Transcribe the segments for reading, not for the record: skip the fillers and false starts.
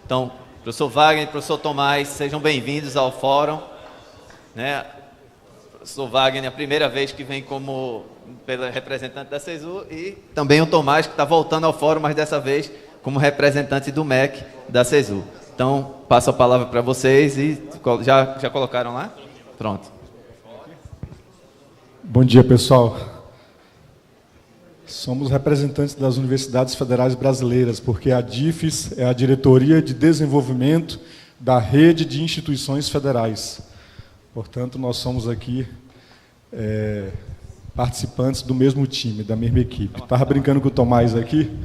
Então, professor Wagner e professor Tomás, sejam bem-vindos ao fórum. Né? Professor Wagner, a primeira vez que vem como representante da CESU, e também o Tomás, que está voltando ao fórum, mas dessa vez como representante do MEC da CESU. Então, passo a palavra para vocês e já colocaram lá? Pronto. Bom dia, pessoal. Somos representantes das universidades federais brasileiras, porque a DIFES é a Diretoria de Desenvolvimento da Rede de Instituições Federais. Portanto, nós somos aqui participantes do mesmo time, da mesma equipe. Estava brincando com o Tomás aqui.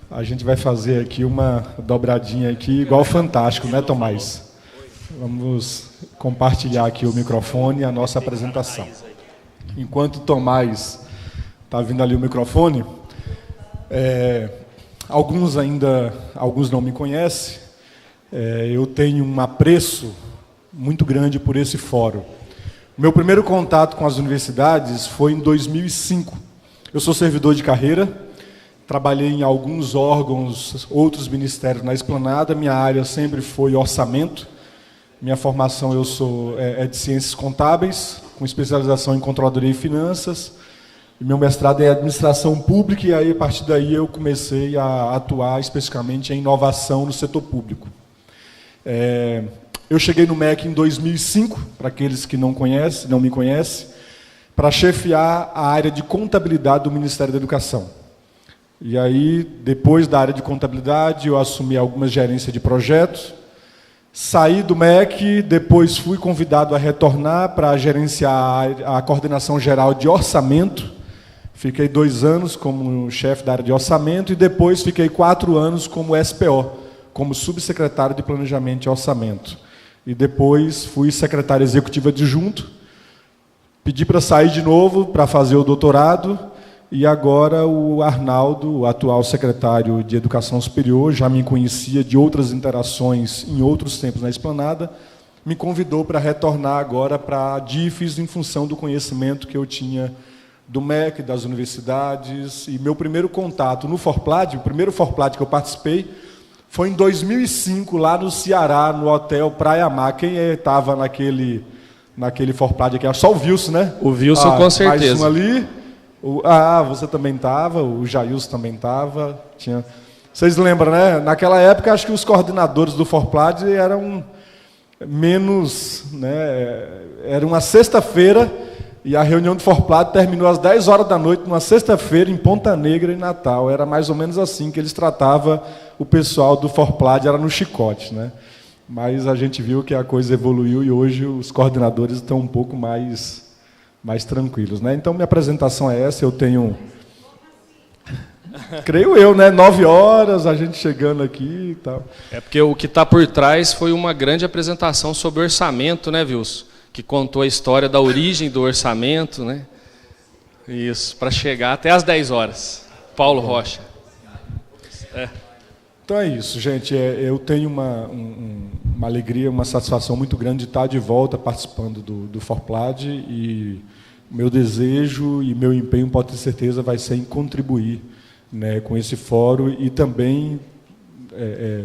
A gente vai fazer aqui uma dobradinha aqui, igual Fantástico, né, Tomás? Vamos compartilhar aqui o microfone e a nossa apresentação. Enquanto o Tomás está vindo ali o microfone, alguns não me conhecem, eu tenho um apreço muito grande por esse fórum. Meu primeiro contato com as universidades foi em 2005. Eu sou servidor de carreira, trabalhei em alguns órgãos, outros ministérios na Esplanada. Minha área sempre foi orçamento. Minha formação é de ciências contábeis, com especialização em controladoria e finanças. E meu mestrado é em administração pública, e aí, a partir daí eu comecei a atuar especificamente em inovação no setor público. Eu cheguei no MEC em 2005, para aqueles que não me conhecem, para chefiar a área de contabilidade do Ministério da Educação. E aí, depois da área de contabilidade, eu assumi algumas gerências de projetos, saí do MEC, depois fui convidado a retornar para gerenciar a coordenação geral de orçamento. Fiquei 2 anos como chefe da área de orçamento e depois fiquei 4 anos como SPO, como subsecretário de Planejamento e Orçamento. E depois fui secretário executivo adjunto, pedi para sair de novo para fazer o doutorado, e agora o Arnaldo, o atual secretário de Educação Superior, já me conhecia de outras interações em outros tempos na Esplanada, me convidou para retornar agora para a DIFES em função do conhecimento que eu tinha do MEC, das universidades. E meu primeiro contato no Forplad, o primeiro Forplad que eu participei, foi em 2005, lá no Ceará, no Hotel Praia Mar. Quem estava naquele Forplad aqui? Só o Wilson, né? O Wilson, com certeza. Mais um ali. Você também estava, o Jailson também estava. Vocês lembram, né? Naquela época, acho que os coordenadores do Forplad eram menos... Né? Era uma sexta-feira, e a reunião do Forplad terminou às 10 horas da noite, numa sexta-feira, em Ponta Negra, em Natal. Era mais ou menos assim que eles tratavam o pessoal do Forplad, era no chicote, né? Mas a gente viu que a coisa evoluiu e hoje os coordenadores estão um pouco mais tranquilos, né? Então, minha apresentação é essa. Eu tenho, creio eu, né, 9 horas, a gente chegando aqui e tal. Porque o que está por trás foi uma grande apresentação sobre orçamento, né, Wilson? Que contou a história da origem do orçamento, né? Isso, para chegar até às 10 horas. Paulo Rocha. Então é isso, gente. Eu tenho uma alegria, uma satisfação muito grande de estar de volta participando do Forplad, e meu desejo e meu empenho, pode ter certeza, vai ser em contribuir, né, com esse fórum e também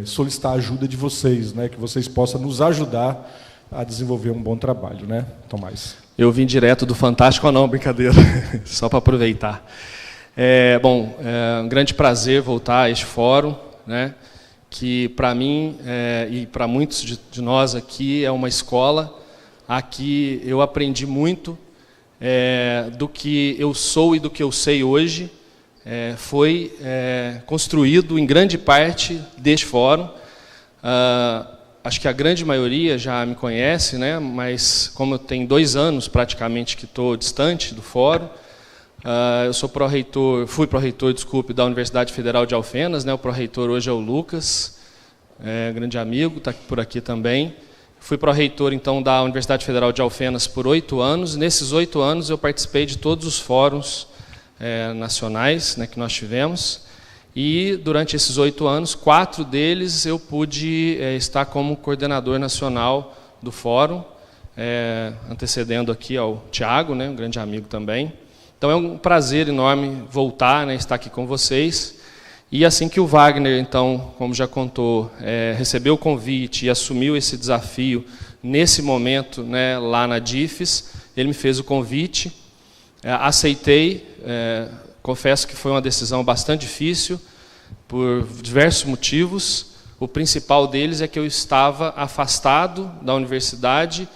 solicitar a ajuda de vocês, né, que vocês possam nos ajudar a desenvolver um bom trabalho, né, Tomás? Eu vim direto do Fantástico, não, brincadeira, só para aproveitar. É um grande prazer voltar a este fórum, né, que para mim e para muitos de nós aqui é uma escola. Aqui eu aprendi muito do que eu sou e do que eu sei hoje. Foi construído em grande parte deste fórum. Acho que a grande maioria já me conhece, né? Mas como eu tenho 2 anos praticamente que estou distante do fórum, eu sou fui pró-reitor, da Universidade Federal de Alfenas, né? O pró-reitor hoje é o Lucas, grande amigo, está por aqui também. Fui pró-reitor, então, da Universidade Federal de Alfenas por 8 anos. Nesses 8 anos eu participei de todos os fóruns nacionais, né, que nós tivemos. E durante esses 8 anos, 4 deles eu pude estar como coordenador nacional do fórum, antecedendo aqui ao Tiago, né, um grande amigo também. Então é um prazer enorme voltar, né, estar aqui com vocês. E assim que o Wagner, então, como já contou, recebeu o convite e assumiu esse desafio, nesse momento, né, lá na DIFES, ele me fez o convite, aceitei, confesso que foi uma decisão bastante difícil, por diversos motivos. O principal deles é que eu estava afastado da universidade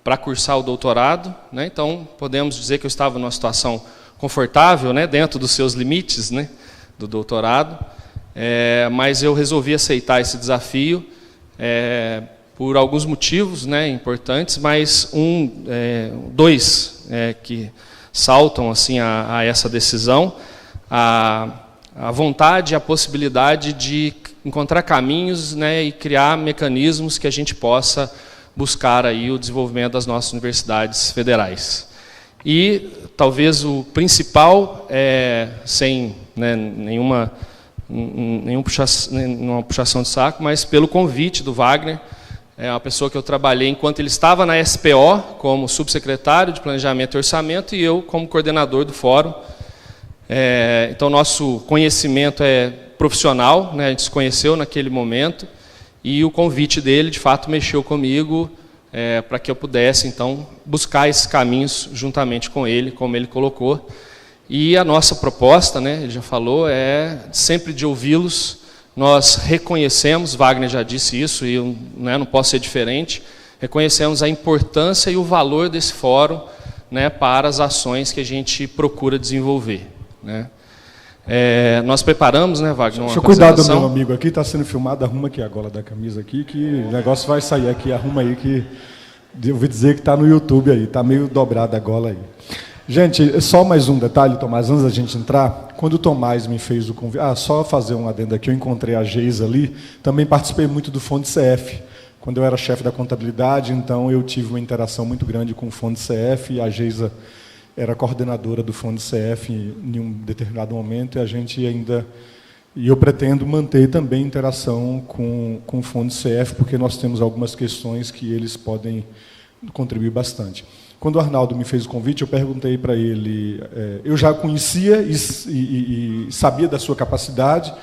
para cursar o doutorado, né? Então, podemos dizer que eu estava numa situação confortável, né, dentro dos seus limites, né, do doutorado, mas eu resolvi aceitar esse desafio por alguns motivos, né, importantes, mas dois que saltam assim a essa decisão: a vontade e a possibilidade de encontrar caminhos, né, e criar mecanismos que a gente possa buscar aí o desenvolvimento das nossas universidades federais. E talvez o principal, sem, né, nenhuma puxação de saco, mas pelo convite do Wagner, uma pessoa que eu trabalhei enquanto ele estava na SPO, como subsecretário de Planejamento e Orçamento, e eu como coordenador do fórum. Então, nosso conhecimento é profissional, né, a gente se conheceu naquele momento, e o convite dele, de fato, mexeu comigo, para que eu pudesse, então, buscar esses caminhos juntamente com ele, como ele colocou. E a nossa proposta, né, ele já falou, é sempre de ouvi-los. Nós reconhecemos, Wagner já disse isso, e eu, né, não posso ser diferente, reconhecemos a importância e o valor desse fórum, né, para as ações que a gente procura desenvolver, né. Nós preparamos, né, Wagner, Deixa eu cuidar do meu amigo aqui, está sendo filmado, arruma aqui a gola da camisa aqui, que o negócio vai sair aqui, arruma aí, que eu ouvi dizer que está no YouTube aí, está meio dobrada a gola aí. Gente, só mais um detalhe, Tomás, antes da gente entrar, quando o Tomás me fez o convite, só fazer um adendo aqui, eu encontrei a Geisa ali, também participei muito do Fundo CF, quando eu era chefe da contabilidade, então eu tive uma interação muito grande com o Fundo CF, e a Geisa era coordenadora do Fundo CF em um determinado momento, e eu pretendo manter também interação com o Fundo CF, porque nós temos algumas questões que eles podem contribuir bastante. Quando o Arnaldo me fez o convite, eu perguntei para ele, eu já conhecia e sabia da sua capacidade,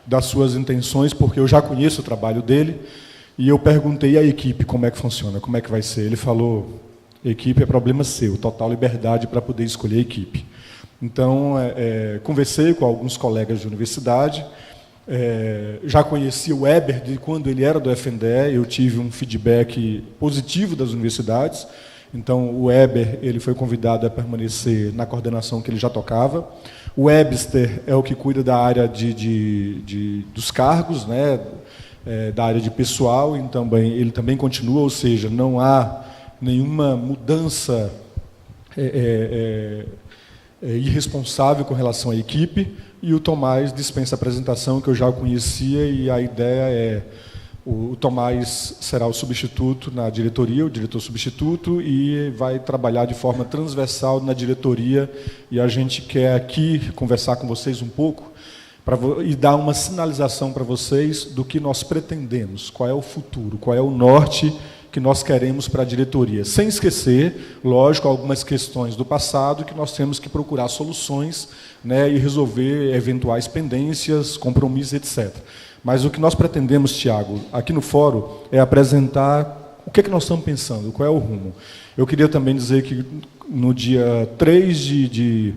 das suas intenções, porque eu já conheço o trabalho dele, e eu perguntei à equipe como é que funciona, como é que vai ser. Ele falou: equipe é problema seu, total liberdade para poder escolher a equipe. Então, conversei com alguns colegas de universidade, já conhecia o Weber de quando ele era do FNDE, eu tive um feedback positivo das universidades. Então, o Weber ele foi convidado a permanecer na coordenação que ele já tocava. O Webster é o que cuida da área dos cargos, né, da área de pessoal, então ele também continua, ou seja, não há nenhuma mudança irresponsável com relação à equipe, e o Tomás dispensa a apresentação, que eu já conhecia, e a ideia o Tomás será o substituto na diretoria, o diretor substituto, e vai trabalhar de forma transversal na diretoria, e a gente quer aqui conversar com vocês um pouco, e dar uma sinalização para vocês do que nós pretendemos, qual é o futuro, qual é o norte que nós queremos para a diretoria, sem esquecer, lógico, algumas questões do passado que nós temos que procurar soluções, né, e resolver eventuais pendências, compromissos, etc. Mas o que nós pretendemos, Tiago, aqui no fórum, é apresentar o que é que nós estamos pensando, qual é o rumo. Eu queria também dizer que no dia 3 de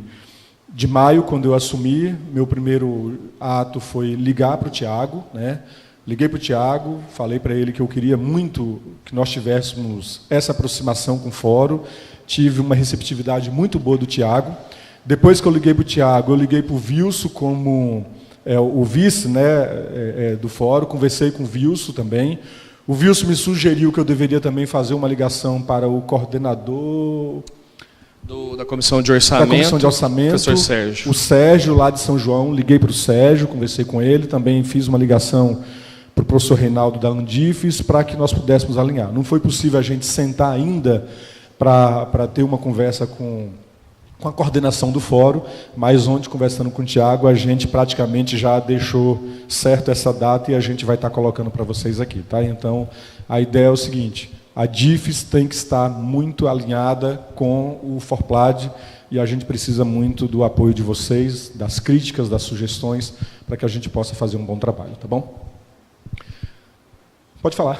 maio, quando eu assumi, meu primeiro ato foi ligar para o Tiago, né? Liguei para o Tiago, falei para ele que eu queria muito que nós tivéssemos essa aproximação com o fórum, tive uma receptividade muito boa do Tiago. Depois que eu liguei para o Tiago, eu liguei para o Wilson como o vice, né, do fórum, conversei com o Wilson também. O Wilson me sugeriu que eu deveria também fazer uma ligação para o coordenador da Comissão de Orçamento, professor Sérgio. O Sérgio, lá de São João, liguei para o Sérgio, conversei com ele, também fiz uma ligação para o professor Reinaldo da Andifes, para que nós pudéssemos alinhar. Não foi possível a gente sentar ainda para ter uma conversa com a coordenação do fórum, mas ontem, conversando com o Tiago, a gente praticamente já deixou certo essa data e a gente vai estar colocando para vocês aqui. Tá? Então, a ideia é o seguinte: A DIFES tem que estar muito alinhada com o Forplad e a gente precisa muito do apoio de vocês, das críticas, das sugestões, para que a gente possa fazer um bom trabalho, tá bom? Pode falar.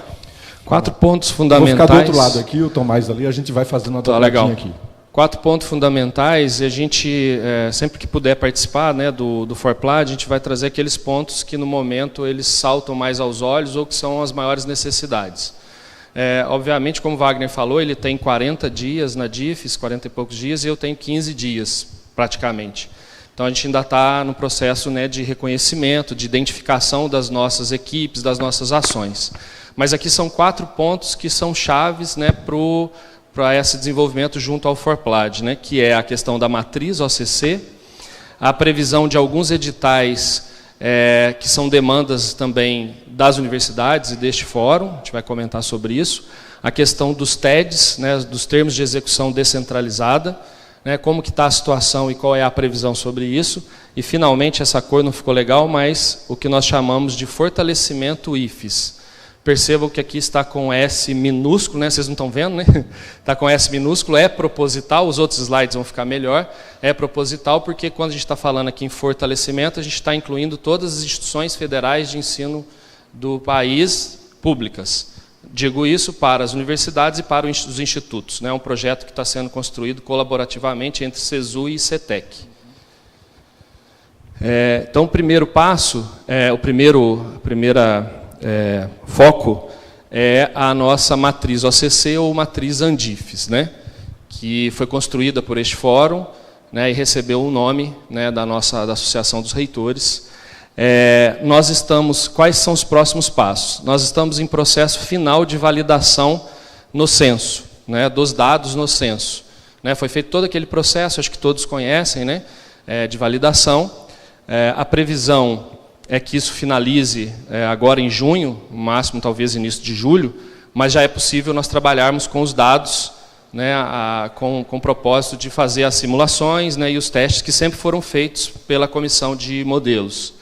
4 pontos fundamentais. Vou ficar do outro lado aqui, o Tomás ali, a gente vai fazendo uma dobradinha aqui. 4 pontos fundamentais, e a gente, sempre que puder participar, né, do Forplad, a gente vai trazer aqueles pontos que no momento eles saltam mais aos olhos ou que são as maiores necessidades. Obviamente, como o Wagner falou, ele tem 40 dias na DIFES, 40 e poucos dias, e eu tenho 15 dias, praticamente. Então, a gente ainda está no processo, né, de reconhecimento, de identificação das nossas equipes, das nossas ações. Mas aqui são 4 pontos que são chaves, né, para esse desenvolvimento junto ao Forplad, né, que é a questão da matriz OCC, a previsão de alguns editais que são demandas também das universidades e deste fórum, a gente vai comentar sobre isso, a questão dos TEDs, né, dos termos de execução descentralizada, né, como que está a situação e qual é a previsão sobre isso, e finalmente, essa cor não ficou legal, mas o que nós chamamos de fortalecimento IFES. Percebam que aqui está com S minúsculo, né? Vocês não estão vendo, né? Está com S minúsculo, é proposital, os outros slides vão ficar melhor. É proposital porque quando a gente está falando aqui em fortalecimento, a gente está incluindo todas as instituições federais de ensino do país públicas. Digo isso para as universidades e para os institutos. É um projeto que está sendo construído colaborativamente entre CESU e CETEC. Então, o primeiro passo, foco é a nossa matriz OCC ou matriz ANDIFES, né, que foi construída por este fórum, né, e recebeu o nome, né, da Associação dos Reitores. Quais são os próximos passos? Nós estamos em processo final de validação no censo, né, dos dados no censo. Né, foi feito todo aquele processo, acho que todos conhecem, né, de validação. A previsão é que isso finalize agora em junho, no máximo talvez início de julho, mas já é possível nós trabalharmos com os dados, né, com o propósito de fazer as simulações, né, e os testes que sempre foram feitos pela comissão de modelos.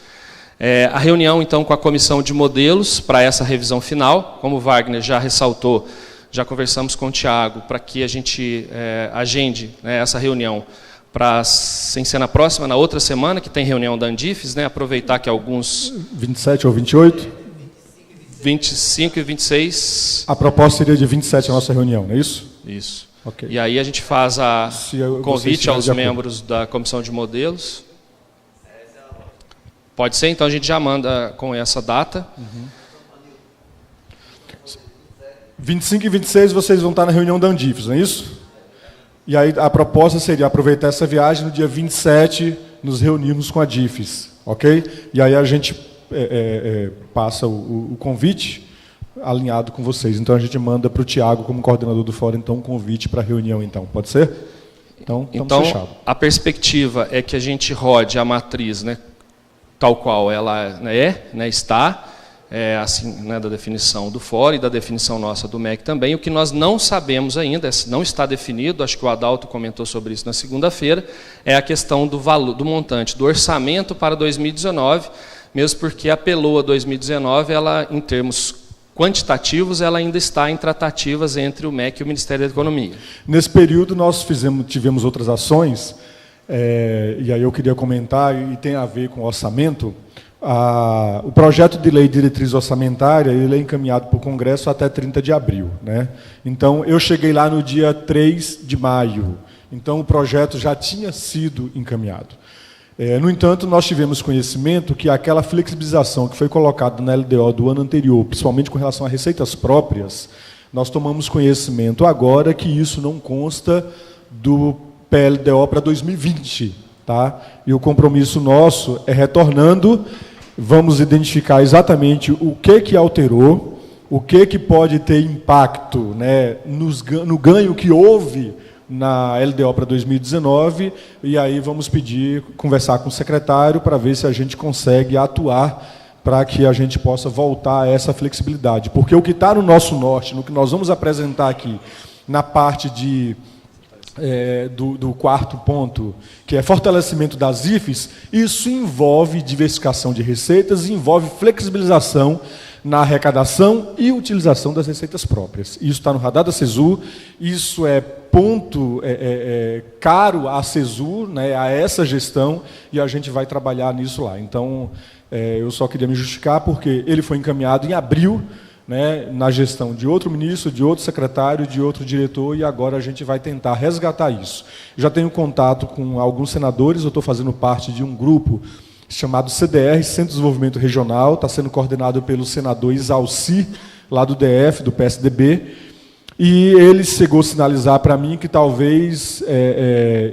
A reunião, então, com a comissão de modelos para essa revisão final, como o Wagner já ressaltou, já conversamos com o Tiago para que a gente agende, né, essa reunião sem ser na próxima, na outra semana, que tem reunião da ANDIFES, né, aproveitar que alguns... 27 ou 28? 25 e 26. A proposta seria de 27 a nossa reunião, não é isso? Isso. Okay. E aí a gente faz o convite aos membros da comissão de modelos. Pode ser, então a gente já manda com essa data. 25 e 26 vocês vão estar na reunião da ANDIFES, não é isso? E aí a proposta seria aproveitar essa viagem, no dia 27 nos reunirmos com a DIFES, ok? E aí a gente passa o convite alinhado com vocês. Então a gente manda para o Tiago, como coordenador do fórum, então, um convite para a reunião, então. Pode ser? Então, estamos fechados. A perspectiva é que a gente rode a matriz, né, tal qual ela está, assim, né, da definição do fórum e da definição nossa do MEC também. O que nós não sabemos ainda, não está definido, acho que o Adalto comentou sobre isso na segunda-feira, é a questão do valor, do montante, do orçamento para 2019, mesmo porque a PELOA 2019, ela, em termos quantitativos, ela ainda está em tratativas entre o MEC e o Ministério da Economia. Nesse período nós tivemos outras ações, e aí eu queria comentar, e tem a ver com o orçamento. O projeto de lei de diretriz orçamentária, ele é encaminhado para o Congresso até 30 de abril. Né? Então, eu cheguei lá no dia 3 de maio. Então, o projeto já tinha sido encaminhado. No entanto, nós tivemos conhecimento que aquela flexibilização que foi colocada na LDO do ano anterior, principalmente com relação a receitas próprias, nós tomamos conhecimento agora que isso não consta do PLDO para 2020. Tá? E o compromisso nosso é retornando, vamos identificar exatamente o que alterou, o que pode ter impacto, né, no ganho que houve na LDO para 2019, e aí vamos conversar com o secretário para ver se a gente consegue atuar para que a gente possa voltar a essa flexibilidade. Porque o que está no nosso norte, no que nós vamos apresentar aqui, na parte do quarto ponto, que é fortalecimento das IFES, isso envolve diversificação de receitas, envolve flexibilização na arrecadação e utilização das receitas próprias. Isso está no radar da CESU, isso é ponto caro à CESU, né, a essa gestão, e a gente vai trabalhar nisso lá. Então, eu só queria me justificar, porque ele foi encaminhado em abril, né, na gestão de outro ministro, de outro secretário, de outro diretor, e agora a gente vai tentar resgatar isso. Já tenho contato com alguns senadores, eu estou fazendo parte de um grupo chamado CDR, Centro de Desenvolvimento Regional, está sendo coordenado pelo senador Isalci, lá do DF, do PSDB, e ele chegou a sinalizar para mim que talvez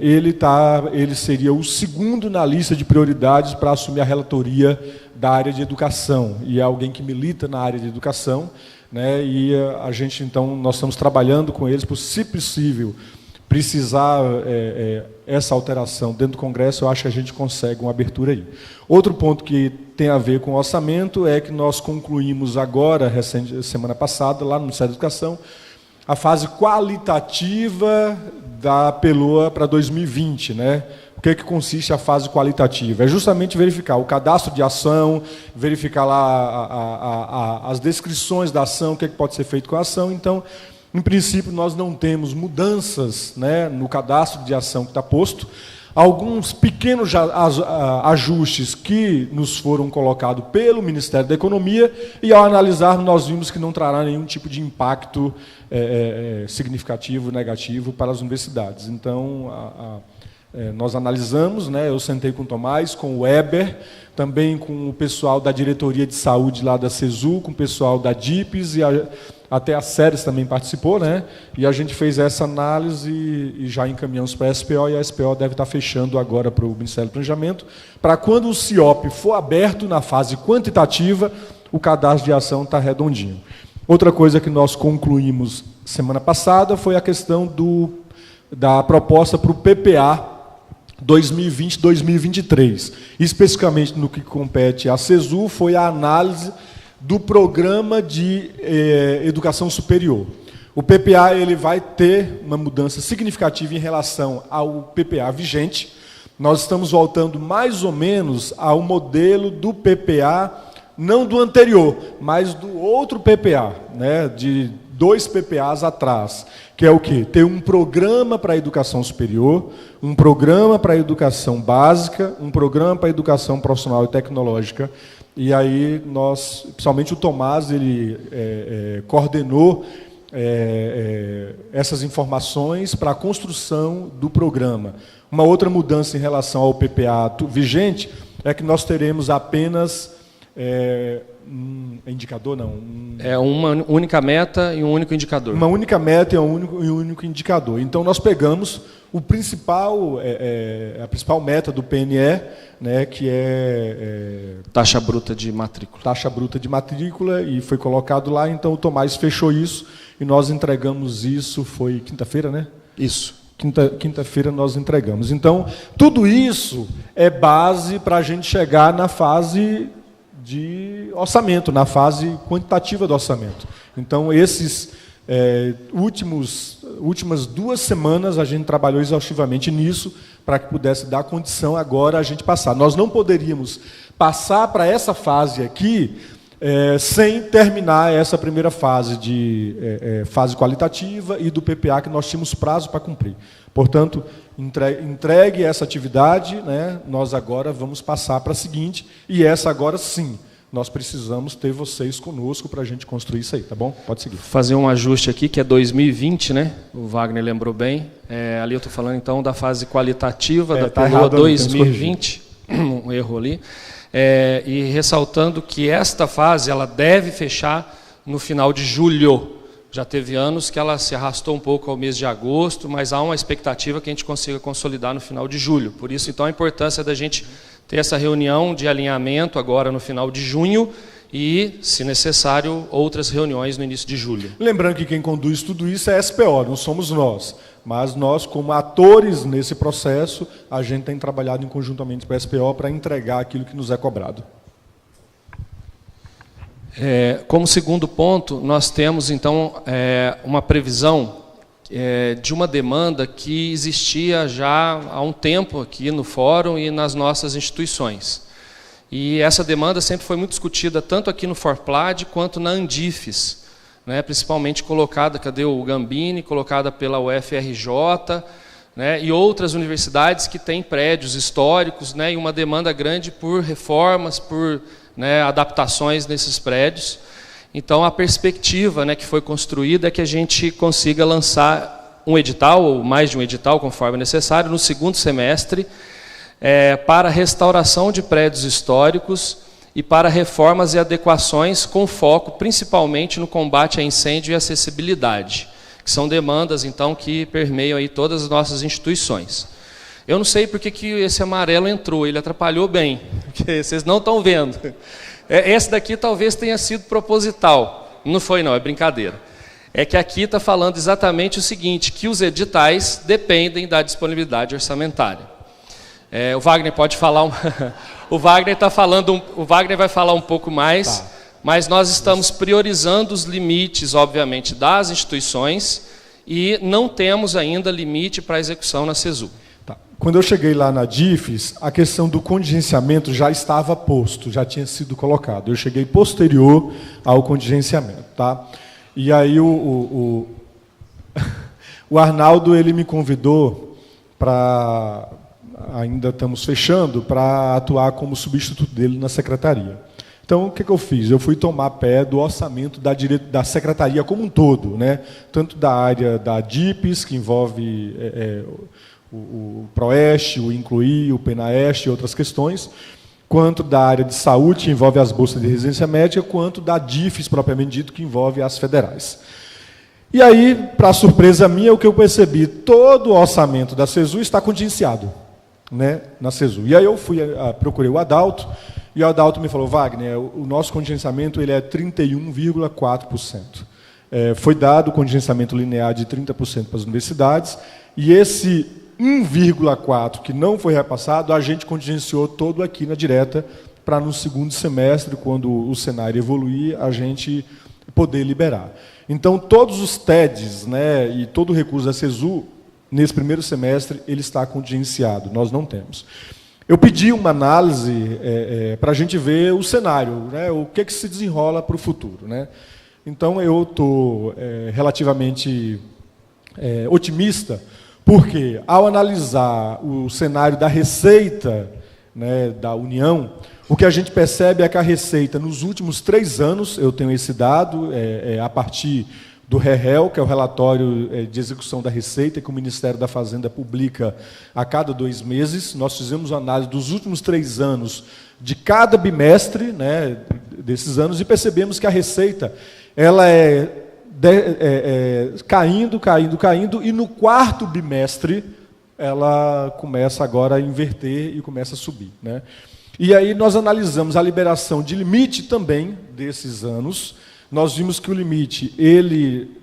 ele seria o segundo na lista de prioridades para assumir a relatoria da área de educação, e é alguém que milita na área de educação, né, e a gente, então, nós estamos trabalhando com eles, por, se possível, precisar essa alteração dentro do Congresso, eu acho que a gente consegue uma abertura aí. Outro ponto que tem a ver com o orçamento é que nós concluímos agora, semana passada, lá no Ministério da Educação, a fase qualitativa da PELOA para 2020, né? O que consiste a fase qualitativa? É justamente verificar o cadastro de ação, verificar lá as descrições da ação, o que pode ser feito com a ação. Então, em princípio, nós não temos mudanças, né, no cadastro de ação que está posto. Alguns pequenos ajustes que nos foram colocados pelo Ministério da Economia, e ao analisarmos, nós vimos que não trará nenhum tipo de impacto significativo, negativo para as universidades. Então, nós analisamos, né, eu sentei com o Tomás, com o Weber, também com o pessoal da diretoria de saúde lá da CESU, com o pessoal da DIPES, e até a SERES também participou, né, e a gente fez essa análise e já encaminhamos para a SPO, e a SPO deve estar fechando agora para o Ministério do Planejamento, para quando o CIOP for aberto na fase quantitativa, o cadastro de ação está redondinho. Outra coisa que nós concluímos semana passada foi a questão da proposta para o PPA 2020-2023. Especificamente no que compete à CESU, foi a análise do programa de educação superior. O PPA ele vai ter uma mudança significativa em relação ao PPA vigente. Nós estamos voltando mais ou menos ao modelo do PPA, não do anterior, mas do outro PPA, né, de 2 PPAs atrás, que é o quê? Ter um programa para a educação superior, um programa para a educação básica, um programa para a educação profissional e tecnológica. E aí nós, principalmente o Tomás, ele coordenou essas informações para a construção do programa. Uma outra mudança em relação ao PPA vigente é que nós teremos apenas indicador, não. É uma única meta e um único indicador. Uma única meta e um único indicador. Então, nós pegamos a principal meta do PNE, né, que é taxa bruta de matrícula. Taxa bruta de matrícula, e foi colocado lá. Então, o Tomás fechou isso e nós entregamos isso, foi quinta-feira, né? Isso. Quinta-feira nós entregamos. Então, tudo isso é base para a gente chegar na fase de orçamento, na fase quantitativa do orçamento. Então, esses últimas 2 semanas a gente trabalhou exaustivamente nisso para que pudesse dar condição agora a gente passar. Nós não poderíamos passar para essa fase aqui sem terminar essa primeira fase de fase qualitativa e do PPA, que nós tínhamos prazo para cumprir. Portanto, entregue essa atividade, né, nós agora vamos passar para a seguinte, e essa agora sim, nós precisamos ter vocês conosco para a gente construir isso aí, tá bom? Pode seguir. Fazer um ajuste aqui, que é 2020, né? O Wagner lembrou bem. Ali eu estou falando, então, da fase qualitativa da PELOA 2020, um erro ali. E ressaltando que esta fase ela deve fechar no final de julho. Já teve anos que ela se arrastou um pouco ao mês de agosto, mas há uma expectativa que a gente consiga consolidar no final de julho. Por isso, então, a importância da gente ter essa reunião de alinhamento agora no final de junho e, se necessário, outras reuniões no início de julho. Lembrando que quem conduz tudo isso é a SPO, não somos nós. Mas nós, como atores nesse processo, a gente tem trabalhado em conjuntamente com a SPO para entregar aquilo que nos é cobrado. Como segundo ponto, nós temos, então, uma previsão de uma demanda que existia já há um tempo aqui no Fórum e nas nossas instituições. E essa demanda sempre foi muito discutida, tanto aqui no Forplad quanto na Andifes, né, principalmente colocada, cadê o Gambini, colocada pela UFRJ, né, e outras universidades que têm prédios históricos, né, e uma demanda grande por reformas, por, né, adaptações nesses prédios. Então, a perspectiva, né, que foi construída é que a gente consiga lançar um edital, ou mais de um edital, conforme necessário, no segundo semestre, para restauração de prédios históricos e para reformas e adequações com foco principalmente no combate a incêndio e acessibilidade, que são demandas, então, que permeiam aí todas as nossas instituições. Eu não sei porque que esse amarelo entrou, ele atrapalhou bem, porque vocês não estão vendo. Esse daqui talvez tenha sido proposital. Não foi não, é brincadeira. É que aqui está falando exatamente o seguinte, que os editais dependem da disponibilidade orçamentária. O Wagner pode falar, o Wagner vai falar um pouco mais, tá. Mas nós estamos priorizando os limites, obviamente, das instituições e não temos ainda limite para a execução na CESU. Tá. Quando eu cheguei lá na DIFES, a questão do contingenciamento já estava posto, já tinha sido colocado. Eu cheguei posterior ao contingenciamento. Tá? E aí o Arnaldo ele me convidou para... ainda estamos fechando, para atuar como substituto dele na secretaria. Então, o que eu fiz? Eu fui tomar pé do orçamento da secretaria como um todo, né? Tanto da área da DIPES, que envolve o PROEST, o Incluir, o PENAEST e outras questões, quanto da área de saúde, que envolve as bolsas de residência médica, quanto da DIFES, propriamente dito, que envolve as federais. E aí, para surpresa minha, o que eu percebi, todo o orçamento da CESU está contingenciado, né, na CESU. E aí eu procurei o Adalto, e o Adalto me falou, Wagner, o nosso contingenciamento ele é 31,4%. Foi dado o contingenciamento linear de 30% para as universidades, e esse 1,4% que não foi repassado, a gente contingenciou todo aqui na direta, para no segundo semestre, quando o cenário evoluir, a gente poder liberar. Então, todos os TEDs, né, e todo o recurso da CESU, nesse primeiro semestre, ele está contingenciado, nós não temos. Eu pedi uma análise para a gente ver o cenário, né, o que se desenrola para o futuro. Né? Então, eu estou relativamente otimista, porque, ao analisar o cenário da receita, né, da União, o que a gente percebe é que a receita, nos últimos 3 anos, eu tenho esse dado, a partir do REREL, que é o relatório de execução da receita, que o Ministério da Fazenda publica a cada 2 meses. Nós fizemos uma análise dos últimos 3 anos de cada bimestre, né, desses anos, e percebemos que a receita ela caindo, e no 4º bimestre ela começa agora a inverter e começa a subir. Né? E aí nós analisamos a liberação de limite também desses anos. Nós vimos que o limite ele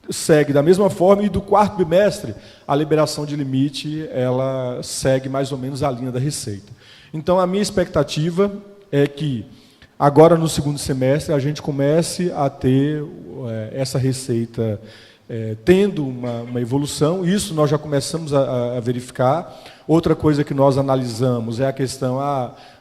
segue da mesma forma, e do 4º bimestre a liberação de limite ela segue mais ou menos a linha da receita. Então a minha expectativa é que agora no segundo semestre a gente comece a ter essa receita tendo uma evolução. Isso nós já começamos a verificar. Outra coisa que nós analisamos é a questão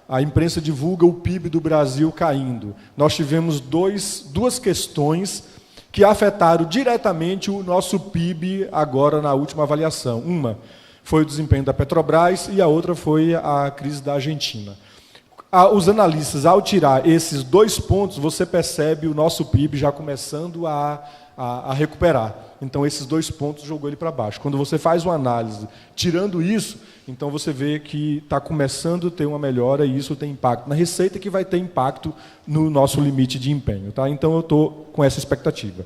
a imprensa divulga o PIB do Brasil caindo. Nós tivemos duas questões que afetaram diretamente o nosso PIB agora na última avaliação. Uma foi o desempenho da Petrobras e a outra foi a crise da Argentina. Os analistas, ao tirar esses 2 pontos, você percebe o nosso PIB já começando a recuperar. Então, esses 2 pontos jogou ele para baixo. Quando você faz uma análise tirando isso, então você vê que está começando a ter uma melhora, e isso tem impacto na receita, que vai ter impacto no nosso limite de empenho. Tá? Então, eu estou com essa expectativa.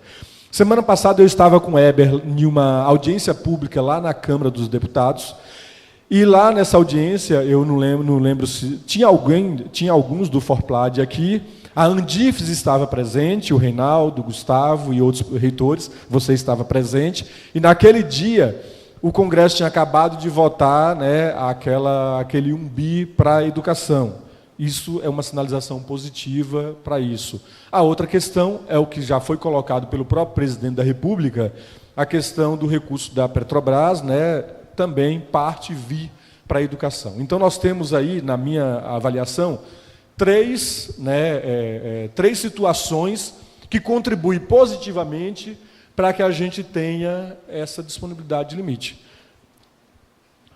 Semana passada, eu estava com o Eber em uma audiência pública lá na Câmara dos Deputados, e lá nessa audiência, eu não lembro se tinha alguns do Forplad aqui. A Andifes estava presente, o Reinaldo, o Gustavo e outros reitores, você estava presente, e naquele dia o Congresso tinha acabado de votar, né, aquele 1 bi para a educação. Isso é uma sinalização positiva para isso. A outra questão é o que já foi colocado pelo próprio presidente da República, a questão do recurso da Petrobras, né, também parte vir para a educação. Então, nós temos aí, na minha avaliação, três situações que contribuem positivamente para que a gente tenha essa disponibilidade de limite.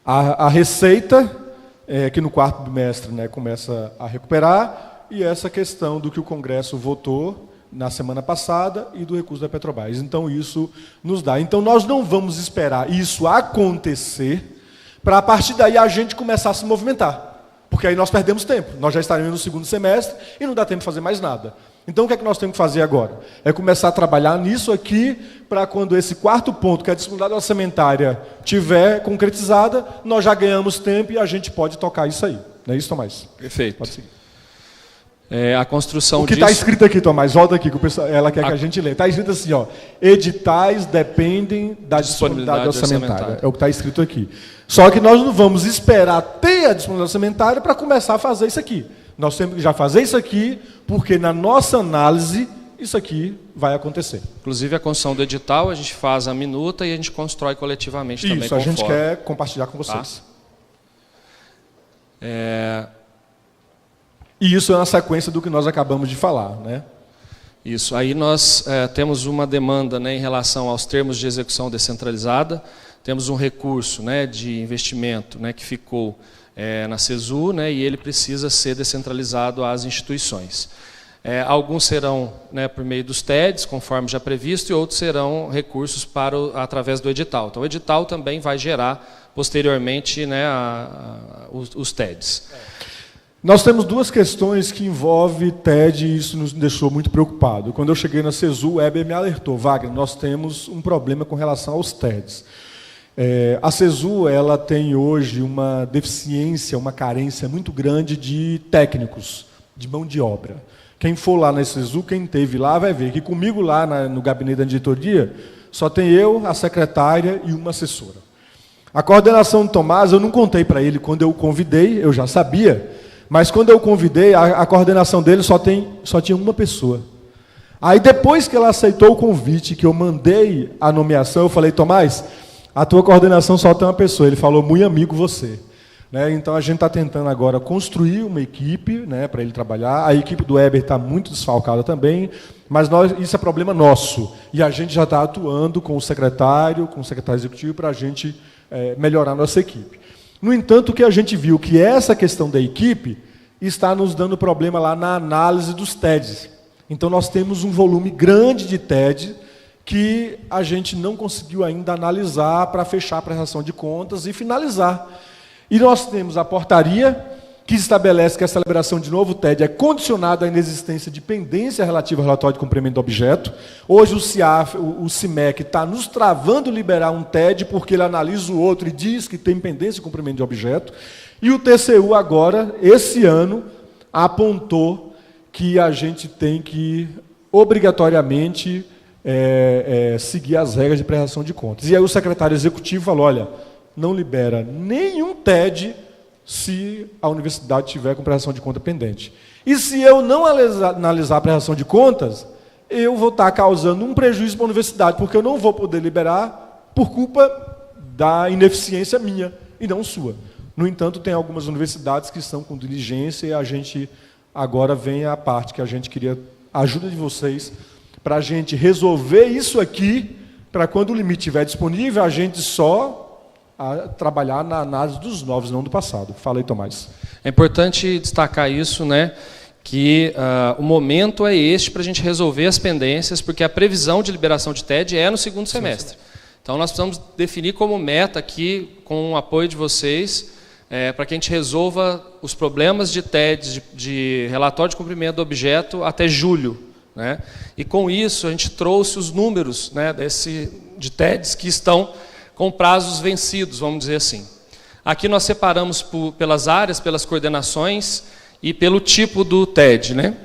A receita, que no quarto bimestre, né, começa a recuperar, e essa questão do que o Congresso votou na semana passada e do recurso da Petrobras. Então, isso nos dá. Então, nós não vamos esperar isso acontecer para, a partir daí, a gente começar a se movimentar. Porque aí nós perdemos tempo. Nós já estaremos no segundo semestre e não dá tempo de fazer mais nada. Então, o que é que nós temos que fazer agora? É começar a trabalhar nisso aqui, para quando esse quarto ponto, que é a disponibilidade orçamentária, tiver concretizada, nós já ganhamos tempo e a gente pode tocar isso aí. Não é isso, Tomás? Perfeito. Pode seguir. A construção o que está escrito aqui, Tomás, volta aqui, que ela quer que a gente lê. Está escrito assim, ó, editais dependem da disponibilidade orçamentária. É o que está escrito aqui. Só que nós não vamos esperar ter a disponibilidade orçamentária para começar a fazer isso aqui. Nós temos que já fazer isso aqui, porque na nossa análise, isso aqui vai acontecer. Inclusive, a construção do edital, a gente faz a minuta e a gente constrói coletivamente também. Isso, a gente quer compartilhar com vocês. E isso é na sequência do que nós acabamos de falar, né? Isso. Aí nós temos uma demanda, né, em relação aos termos de execução descentralizada. Temos um recurso, né, de investimento, né, que ficou na CESU, né, e ele precisa ser descentralizado às instituições. Alguns serão, né, por meio dos TEDs, conforme já previsto, e outros serão recursos através do edital. Então, o edital também vai gerar, posteriormente, né, os TEDs. Nós temos duas questões que envolvem TED e isso nos deixou muito preocupado. Quando eu cheguei na CESU, o Weber me alertou, Wagner, nós temos um problema com relação aos TEDs. A CESU ela tem hoje uma deficiência, uma carência muito grande de técnicos, de mão de obra. Quem for lá na CESU, quem esteve lá, vai ver que comigo lá no gabinete da diretoria, só tem eu, a secretária e uma assessora. A coordenação do Tomás, eu não contei para ele quando eu o convidei, eu já sabia, mas quando eu convidei, a coordenação dele só tinha uma pessoa. Aí depois que ela aceitou o convite, que eu mandei a nomeação, eu falei, Tomás, a tua coordenação só tem uma pessoa. Ele falou, muito amigo você. Né? Então a gente está tentando agora construir uma equipe, né, para ele trabalhar. A equipe do Weber está muito desfalcada também, mas isso é problema nosso. E a gente já está atuando com o secretário executivo, para a gente melhorar a nossa equipe. No entanto, o que a gente viu que essa questão da equipe está nos dando problema lá na análise dos TEDs. Então, nós temos um volume grande de TED que a gente não conseguiu ainda analisar para fechar a prestação de contas e finalizar. E nós temos a portaria que estabelece que a celebração de novo TED é condicionada à inexistência de pendência relativa ao relatório de cumprimento do objeto. Hoje o CIMEC está nos travando liberar um TED porque ele analisa o outro e diz que tem pendência de cumprimento de objeto. E o TCU agora, esse ano, apontou que a gente tem que, obrigatoriamente, seguir as regras de prestação de contas. E aí o secretário executivo falou, olha, não libera nenhum TED se a universidade tiver com prestação de conta pendente. E se eu não analisar a prestação de contas, eu vou estar causando um prejuízo para a universidade, porque eu não vou poder liberar por culpa da ineficiência minha e não sua. No entanto, tem algumas universidades que estão com diligência e a gente agora vem a parte que a gente queria a ajuda de vocês para a gente resolver isso aqui, para quando o limite estiver disponível, a gente só trabalhar na análise dos novos, não do passado. Fala aí, Tomás. É importante destacar isso, né, que o momento é este para a gente resolver as pendências, porque a previsão de liberação de TED é no segundo semestre. Então, nós precisamos definir como meta aqui, com o apoio de vocês, para que a gente resolva os problemas de TED, de relatório de cumprimento do objeto, até julho. Né? E, com isso, a gente trouxe os números, né, de TEDs que estão com prazos vencidos, vamos dizer assim. Aqui nós separamos pelas áreas, pelas coordenações e pelo tipo do TED. Né?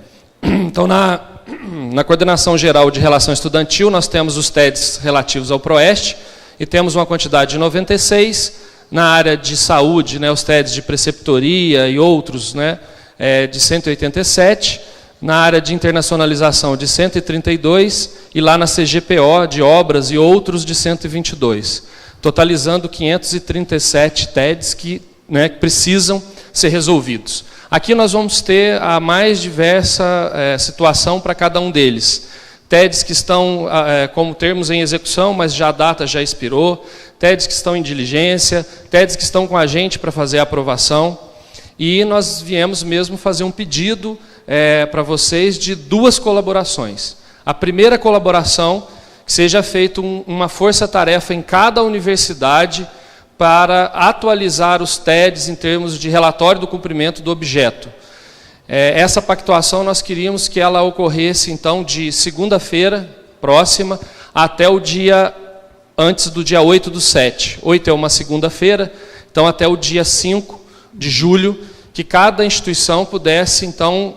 Então, na coordenação geral de relação estudantil, nós temos os TEDs relativos ao PROEST e temos uma quantidade de 96. Na área de saúde, né, os TEDs de preceptoria e outros, né, de 187. Na área de internacionalização, de 132. E lá na CGPO, de obras e outros, de 122. Totalizando 537 TEDs que, né, precisam ser resolvidos. Aqui nós vamos ter a mais diversa situação para cada um deles. TEDs que estão como termos em execução, mas já a data já expirou, TEDs que estão em diligência, TEDs que estão com a gente para fazer a aprovação. E nós viemos mesmo fazer um pedido para vocês de 2 colaborações. A primeira colaboração, que seja feita uma força-tarefa em cada universidade para atualizar os TEDs em termos de relatório do cumprimento do objeto. Essa pactuação nós queríamos que ela ocorresse, então, de segunda-feira próxima até o dia, antes do dia 8/7. 8 é uma segunda-feira, então até o dia 5 de julho, que cada instituição pudesse, então,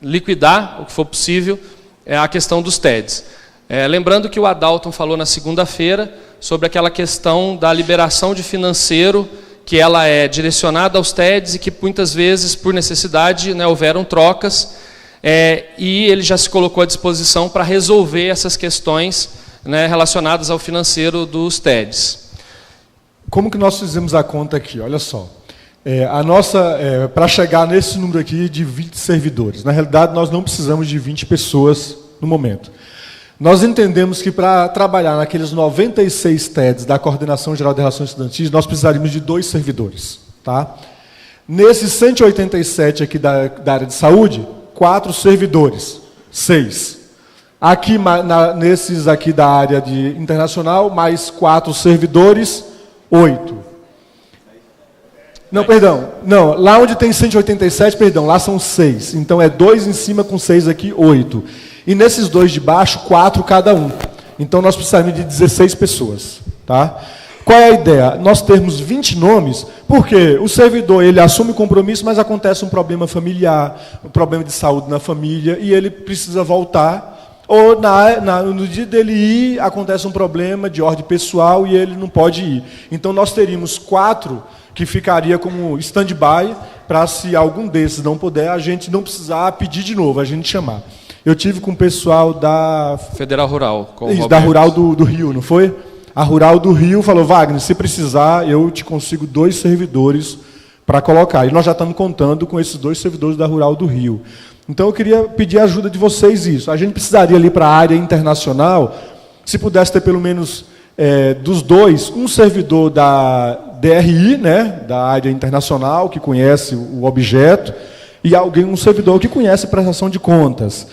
liquidar, o que for possível, a questão dos TEDs. Lembrando que o Adalton falou na segunda-feira sobre aquela questão da liberação de financeiro, que ela é direcionada aos TEDs e que muitas vezes, por necessidade, houveram trocas, e ele já se colocou à disposição para resolver essas questões relacionadas ao financeiro dos TEDs. Como que nós fizemos a conta aqui? Olha só. Para chegar nesse número aqui de 20 servidores, na realidade nós não precisamos de 20 pessoas no momento. Nós entendemos que para trabalhar naqueles 96 TEDs da Coordenação Geral de Relações Estudantis, nós precisaríamos de 2 servidores. Tá? Nesses 187 aqui da área de saúde, 4 servidores, 6. Aqui, nesses aqui da área de internacional, mais 4 servidores, 8. Não, perdão. Não, lá onde tem 187, perdão, lá são 6. Então é 2 em cima com 6 aqui, 8. E nesses 2 de baixo, 4 cada um. Então nós precisamos de 16 pessoas. Tá? Qual é a ideia? Nós termos 20 nomes, porque o servidor ele assume compromisso, mas acontece um problema familiar, um problema de saúde na família, e ele precisa voltar. Ou no dia dele ir, acontece um problema de ordem pessoal e ele não pode ir. Então nós teríamos 4 que ficaria como stand-by, para se algum desses não puder, a gente não precisar pedir de novo, a gente chamar. Eu tive com o pessoal da Federal Rural. Isso, da Rural do Rio, não foi? A Rural do Rio falou, Wagner, se precisar, eu te consigo 2 servidores para colocar. E nós já estamos contando com esses 2 servidores da Rural do Rio. Então eu queria pedir a ajuda de vocês isso. A gente precisaria ali para a área internacional, se pudesse ter pelo menos dos 2, um servidor da DRI, da área internacional, que conhece o objeto, e um servidor que conhece a prestação de contas.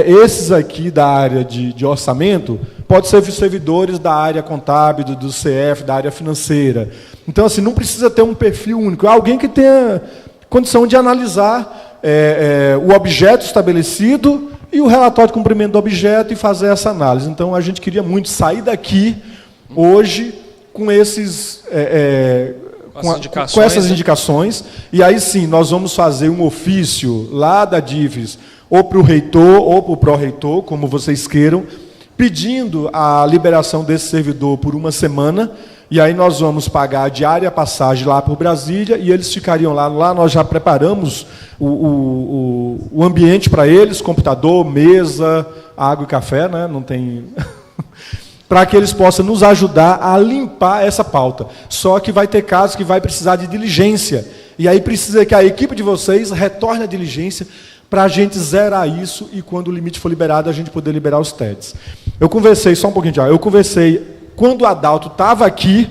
Esses aqui da área de orçamento, pode ser servidores da área contábil, do CF, da área financeira. Então, assim, não precisa ter um perfil único, alguém que tenha condição de analisar o objeto estabelecido e o relatório de cumprimento do objeto e fazer essa análise. Então, a gente queria muito sair daqui, hoje, com esses... com essas indicações, e aí sim, nós vamos fazer um ofício lá da DIVES, ou para o reitor, ou para o pró-reitor, como vocês queiram, pedindo a liberação desse servidor por uma semana, e aí nós vamos pagar a diária, a passagem lá por Brasília, e eles ficariam lá. Lá nós já preparamos o ambiente para eles, computador, mesa, água e café, não tem... para que eles possam nos ajudar a limpar essa pauta. Só que vai ter casos que vai precisar de diligência. E aí precisa que a equipe de vocês retorne a diligência para a gente zerar isso e, quando o limite for liberado, a gente poder liberar os TEDs. Eu conversei, só um pouquinho, quando o Adalto estava aqui,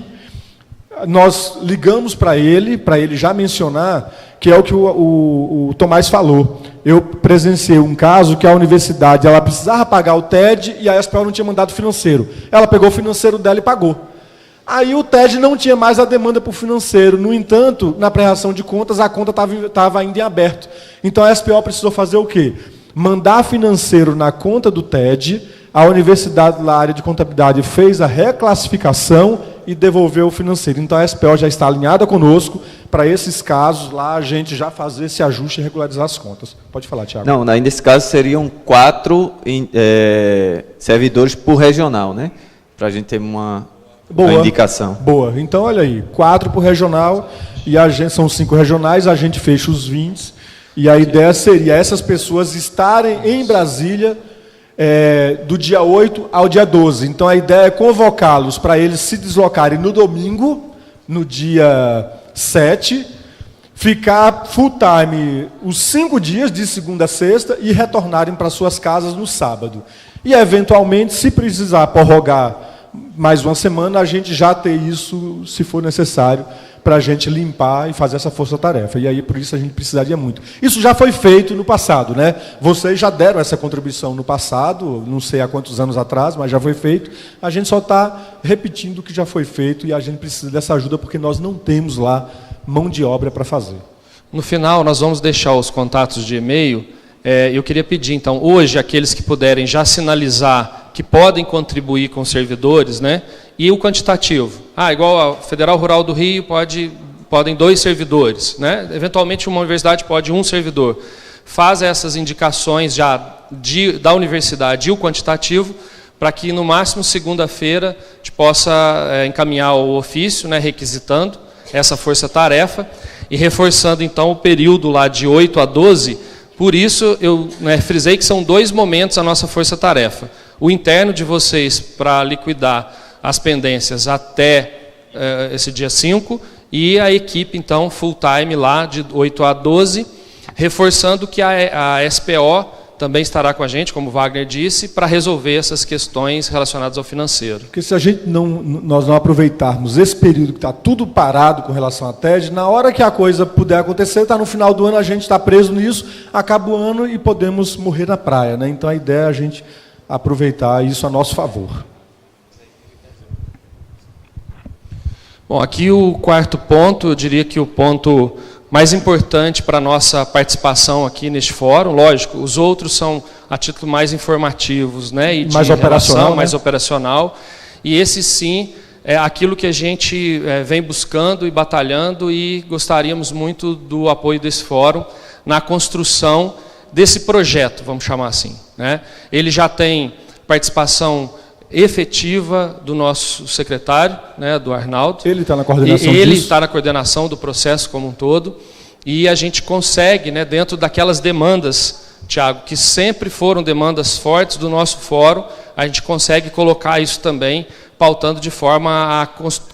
nós ligamos para ele já mencionar, que é o que o Tomás falou. Eu presenciei um caso que a universidade ela precisava pagar o TED e a SPO não tinha mandado financeiro. Ela pegou o financeiro dela e pagou. Aí o TED não tinha mais a demanda por financeiro. No entanto, na prestação de contas, a conta estava ainda em aberto. Então a SPO precisou fazer o quê? Mandar financeiro na conta do TED, a universidade da área de contabilidade fez a reclassificação e devolveu o financeiro. Então a SPO já está alinhada conosco para esses casos lá a gente já fazer esse ajuste e regularizar as contas. Pode falar, Thiago. Não, aí nesse caso seriam 4 servidores por regional, para a gente ter uma indicação. Boa. Então, olha aí, 4 por regional, e são 5 regionais, a gente fecha os 20, e a ideia seria essas pessoas estarem em Brasília do dia 8 ao dia 12. Então, a ideia é convocá-los para eles se deslocarem no domingo, no dia 7, ficar full time os 5 dias, de segunda a sexta, e retornarem para suas casas no sábado. E, eventualmente, se precisar prorrogar mais uma semana, a gente já ter isso, se for necessário, para a gente limpar e fazer essa força-tarefa. E aí, por isso, a gente precisaria muito. Isso já foi feito no passado, né? Vocês já deram essa contribuição no passado, não sei há quantos anos atrás, mas já foi feito. A gente só está repetindo o que já foi feito e a gente precisa dessa ajuda porque nós não temos lá mão de obra para fazer. No final, nós vamos deixar os contatos de e-mail. Eu queria pedir, então, hoje, aqueles que puderem já sinalizar que podem contribuir com os servidores, né? E o quantitativo. Igual a Federal Rural do Rio, podem 2 servidores, né? Eventualmente, uma universidade pode 1 servidor. Faz essas indicações já da universidade e o quantitativo, para que, no máximo, segunda-feira, a gente possa encaminhar o ofício, né, requisitando essa força-tarefa e reforçando, então, o período lá de 8 a 12. Por isso, eu frisei que são 2 momentos a nossa força-tarefa. O interno de vocês para liquidar as pendências até esse dia 5 e a equipe, então, full-time lá de 8 a 12, reforçando que a SPO também estará com a gente, como o Wagner disse, para resolver essas questões relacionadas ao financeiro. Porque se nós não aproveitarmos esse período que está tudo parado com relação à TED, na hora que a coisa puder acontecer, está no final do ano, a gente está preso nisso, acaba o ano e podemos morrer na praia, né? Então a ideia é a gente aproveitar isso a nosso favor. Bom, aqui o quarto ponto, eu diria que o ponto mais importante para a nossa participação aqui neste fórum, lógico, os outros são a título mais informativos, né, e de mais operacional, mais operacional, e esse sim é aquilo que a gente vem buscando e batalhando e gostaríamos muito do apoio desse fórum na construção desse projeto, vamos chamar assim, né? Ele já tem participação efetiva do nosso secretário, né, do Arnaldo. Ele está na coordenação disso. Ele está na coordenação do processo como um todo. E a gente consegue, né, dentro daquelas demandas, Tiago, que sempre foram demandas fortes do nosso fórum, a gente consegue colocar isso também, pautando de forma a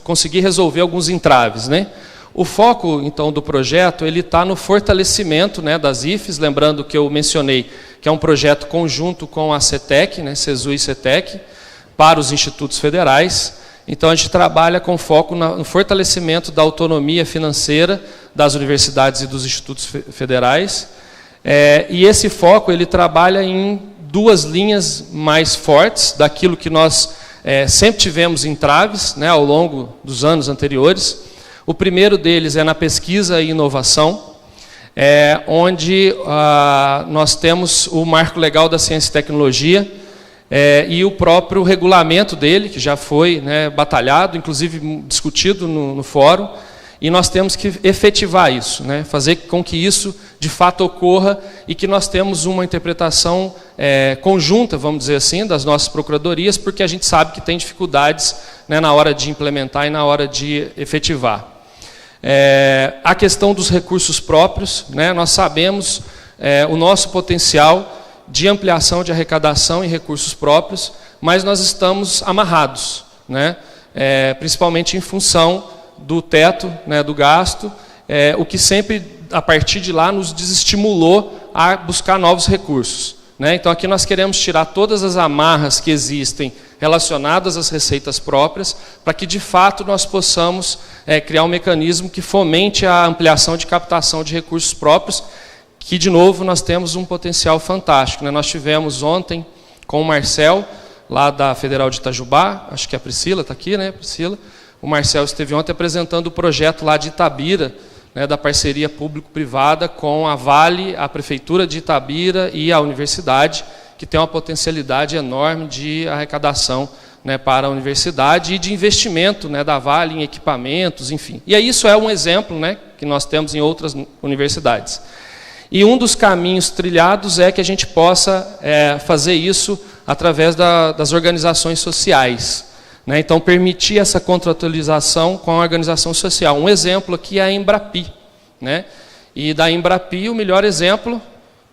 conseguir resolver alguns entraves, né? O foco, então, do projeto, ele está no fortalecimento, né, das IFES, lembrando que eu mencionei que é um projeto conjunto com a CETEC, né, CESU e CETEC, para os institutos federais. Então, a gente trabalha com foco no fortalecimento da autonomia financeira das universidades e dos institutos federais. E esse foco, ele trabalha em 2 linhas mais fortes daquilo que nós sempre tivemos entraves, né, ao longo dos anos anteriores. O primeiro deles é na pesquisa e inovação, onde nós temos o marco legal da ciência e tecnologia, e o próprio regulamento dele, que já foi, né, batalhado, inclusive discutido no fórum, e nós temos que efetivar isso, né, fazer com que isso de fato ocorra e que nós temos uma interpretação conjunta, vamos dizer assim, das nossas procuradorias, porque a gente sabe que tem dificuldades, né, na hora de implementar e na hora de efetivar. A questão dos recursos próprios, né, nós sabemos o nosso potencial de ampliação de arrecadação e recursos próprios, mas nós estamos amarrados, né? Principalmente em função do teto, né, do gasto, o que sempre, a partir de lá, nos desestimulou a buscar novos recursos, né? Então, aqui nós queremos tirar todas as amarras que existem relacionadas às receitas próprias, para que, de fato, nós possamos criar um mecanismo que fomente a ampliação de captação de recursos próprios, que, de novo, nós temos um potencial fantástico, né? Nós tivemos ontem com o Marcel, lá da Federal de Itajubá, acho que a Priscila está aqui, né, Priscila? O Marcel esteve ontem apresentando o projeto lá de Itabira, né, da parceria público-privada com a Vale, a Prefeitura de Itabira e a universidade, que tem uma potencialidade enorme de arrecadação, né, para a universidade e de investimento, né, da Vale em equipamentos, enfim. E aí isso é um exemplo, né, que nós temos em outras universidades. E um dos caminhos trilhados é que a gente possa fazer isso através das organizações sociais, né? Então, permitir essa contratualização com a organização social. Um exemplo aqui é a Embrapi, né? E da Embrapi, o melhor exemplo,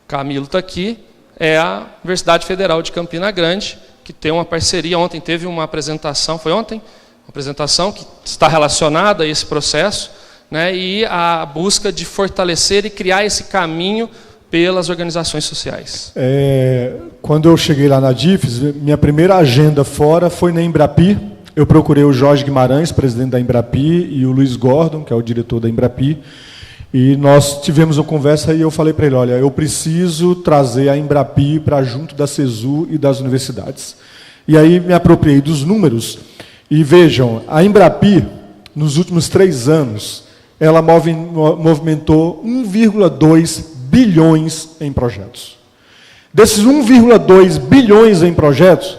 Camilo está aqui, é a Universidade Federal de Campina Grande, que tem uma parceria. Ontem teve uma apresentação, foi ontem? Uma apresentação que está relacionada a esse processo, né, e a busca de fortalecer e criar esse caminho pelas organizações sociais. Quando eu cheguei lá na DIFES, minha primeira agenda fora foi na Embrapi. Eu procurei o Jorge Guimarães, presidente da Embrapi, e o Luiz Gordon, que é o diretor da Embrapi, e nós tivemos uma conversa e eu falei para ele, olha, eu preciso trazer a Embrapi para junto da CESU e das universidades. E aí me apropriei dos números, e vejam, a Embrapi, nos últimos 3 anos, ela movimentou 1,2 bilhões em projetos. Desses 1,2 bilhões em projetos,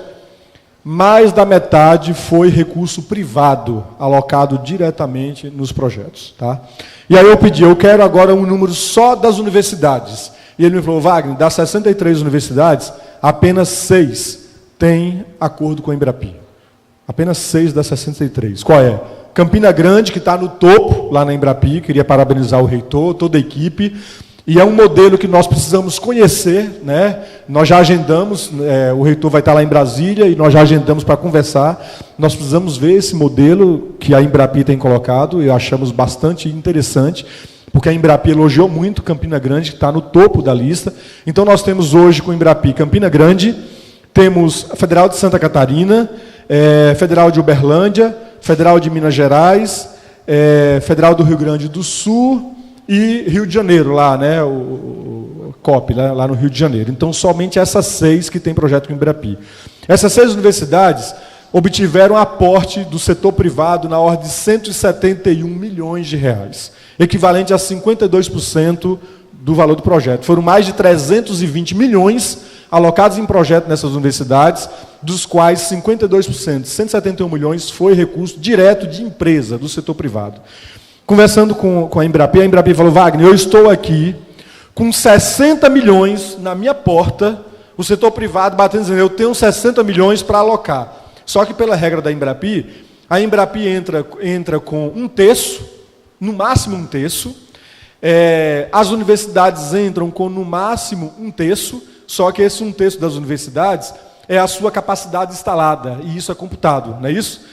mais da metade foi recurso privado, alocado diretamente nos projetos. Tá? E aí eu pedi, eu quero agora um número só das universidades. E ele me falou, Wagner, das 63 universidades, apenas 6 têm acordo com a Embrapi. Apenas 6 das 63. Qual é? Campina Grande, que está no topo, lá na Embrapi, queria parabenizar o reitor, toda a equipe. E é um modelo que nós precisamos conhecer, né? Nós já agendamos, o reitor vai estar lá em Brasília e nós já agendamos para conversar. Nós precisamos ver esse modelo que a Embrapi tem colocado e achamos bastante interessante, porque a Embrapi elogiou muito Campina Grande, que está no topo da lista. Então nós temos hoje com a Embrapi Campina Grande, temos a Federal de Santa Catarina, Federal de Uberlândia, Federal de Minas Gerais, Federal do Rio Grande do Sul, e Rio de Janeiro, lá, né, o COP, lá no Rio de Janeiro. Então, somente essas 6 que têm projeto com o Embrapi. Essas 6 universidades obtiveram aporte do setor privado na ordem de 171 milhões de reais, equivalente a 52% do valor do projeto. Foram mais de 320 milhões alocados em projeto nessas universidades, dos quais 52%, 171 milhões, foi recurso direto de empresa, do setor privado. Conversando com a Embrapi falou, Wagner, eu estou aqui com 60 milhões na minha porta, o setor privado batendo dizendo, eu tenho 60 milhões para alocar. Só que pela regra da Embrapi, a Embrapi entra com 1/3, no máximo 1/3, as universidades entram com no máximo 1/3, só que esse 1/3 das universidades é a sua capacidade instalada, e isso é computado, não é isso?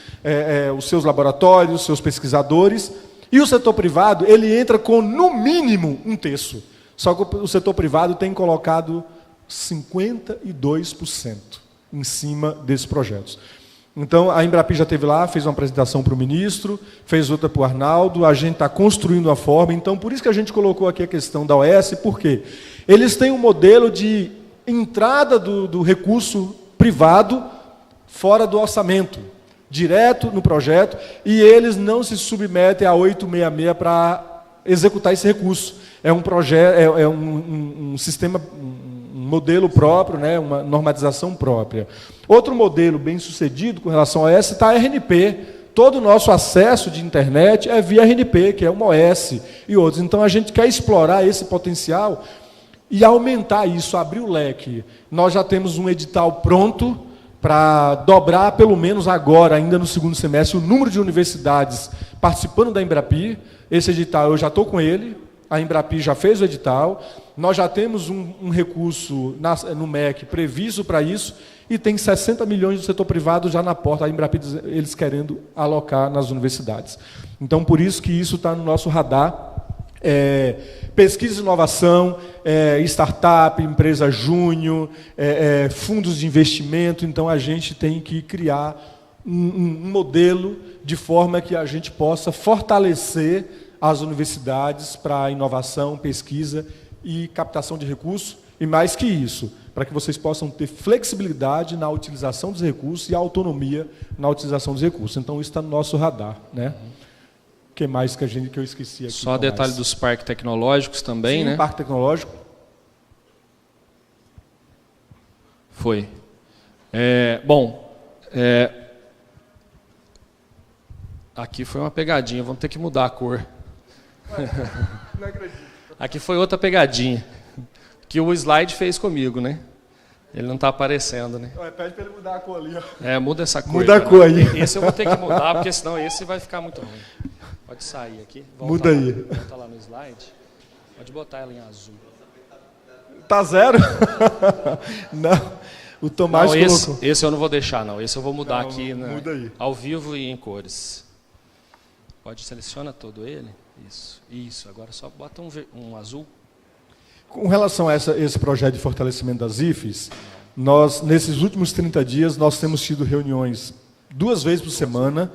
Os seus laboratórios, os seus pesquisadores. E o setor privado, ele entra com, no mínimo, 1/3. Só que o setor privado tem colocado 52% em cima desses projetos. Então, a Embrapi já esteve lá, fez uma apresentação para o ministro, fez outra para o Arnaldo, a gente está construindo a forma. Então, por isso que a gente colocou aqui a questão da OS, porque eles têm um modelo de entrada do recurso privado fora do orçamento, direto no projeto, e eles não se submetem a 866 para executar esse recurso. É um projeto, um sistema, um modelo próprio, né, uma normatização própria. Outro modelo bem sucedido com relação a OS está a RNP. Todo o nosso acesso de internet é via RNP, que é uma OS e outros. Então a gente quer explorar esse potencial e aumentar isso, abrir o leque. Nós já temos um edital pronto para dobrar, pelo menos agora, ainda no segundo semestre, o número de universidades participando da Embrapi. Esse edital eu já estou com ele, a Embrapi já fez o edital, nós já temos um recurso no MEC previsto para isso, e tem 60 milhões do setor privado já na porta, a Embrapi, eles querendo alocar nas universidades. Então, por isso que isso está no nosso radar. Pesquisa e inovação, startup, empresa júnior, fundos de investimento. Então, a gente tem que criar um modelo de forma que a gente possa fortalecer as universidades para a inovação, pesquisa e captação de recursos. E mais que isso, para que vocês possam ter flexibilidade na utilização dos recursos e autonomia na utilização dos recursos. Então, isso está no nosso radar, né? O que mais que eu esqueci aqui? Só detalhe dos parques tecnológicos também, sim, né? Parque tecnológico. Foi. Aqui foi uma pegadinha, vamos ter que mudar a cor. Não acredito. Aqui foi outra pegadinha, que o slide fez comigo, né? Ele não está aparecendo, né? Pede para ele mudar a cor ali, ó. Muda essa cor. Muda a cor aí. Esse eu vou ter que mudar, porque senão esse vai ficar muito ruim. Pode sair aqui. Muda aí. Volta lá no slide. Pode botar ela em azul. Tá zero? Não. O Tomás colocou. Esse eu não vou deixar, não. Esse eu vou mudar aqui, muda aí. Ao vivo e em cores. Pode selecionar todo ele. Isso. Agora só bota um azul. Com relação a esse projeto de fortalecimento das IFES, nós, nesses últimos 30 dias, nós temos tido reuniões 2 vezes por semana.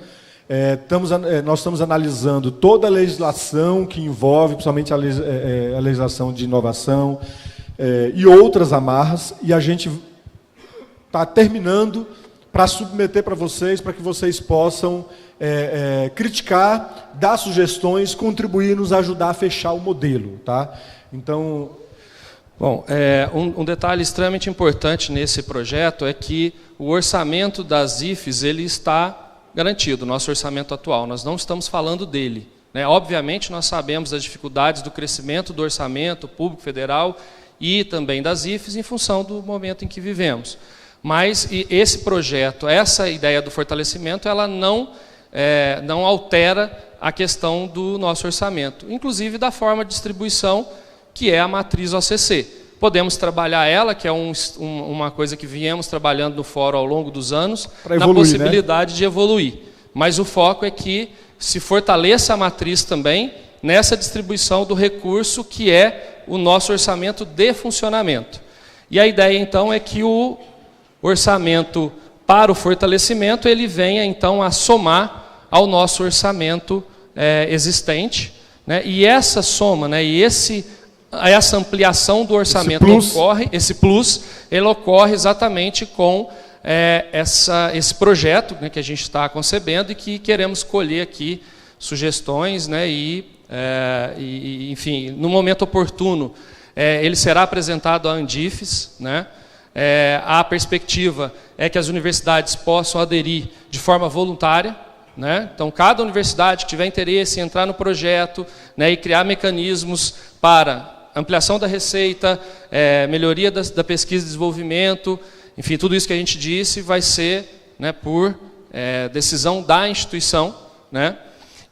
Nós estamos analisando toda a legislação que envolve, principalmente a legislação de inovação e outras amarras, e a gente está terminando para submeter para vocês, para que vocês possam criticar, dar sugestões, contribuir, nos ajudar a fechar o modelo. Tá? Então... Bom, um detalhe extremamente importante nesse projeto é que o orçamento das IFES ele está garantido, nosso orçamento atual. Nós não estamos falando dele, né? Obviamente, nós sabemos das dificuldades do crescimento do orçamento público federal e também das IFES em função do momento em que vivemos. Mas esse projeto, essa ideia do fortalecimento, ela não altera a questão do nosso orçamento, inclusive da forma de distribuição, que é a matriz OCC. Podemos trabalhar ela, que é uma coisa que viemos trabalhando no fórum ao longo dos anos, na possibilidade, né, de evoluir. Mas o foco é que se fortaleça a matriz também nessa distribuição do recurso que é o nosso orçamento de funcionamento. E a ideia, então, é que o orçamento para o fortalecimento ele venha, então, a somar ao nosso orçamento existente, né? E essa soma, né, e essa ampliação do orçamento ele ocorre exatamente com esse projeto, né, que a gente está concebendo e que queremos colher aqui sugestões, né, e enfim, no momento oportuno, ele será apresentado à Andifes, né? A perspectiva é que as universidades possam aderir de forma voluntária, né? Então, cada universidade que tiver interesse em entrar no projeto, né, e criar mecanismos para ampliação da receita, melhoria da pesquisa e desenvolvimento, enfim, tudo isso que a gente disse vai ser, né, por decisão da instituição, né?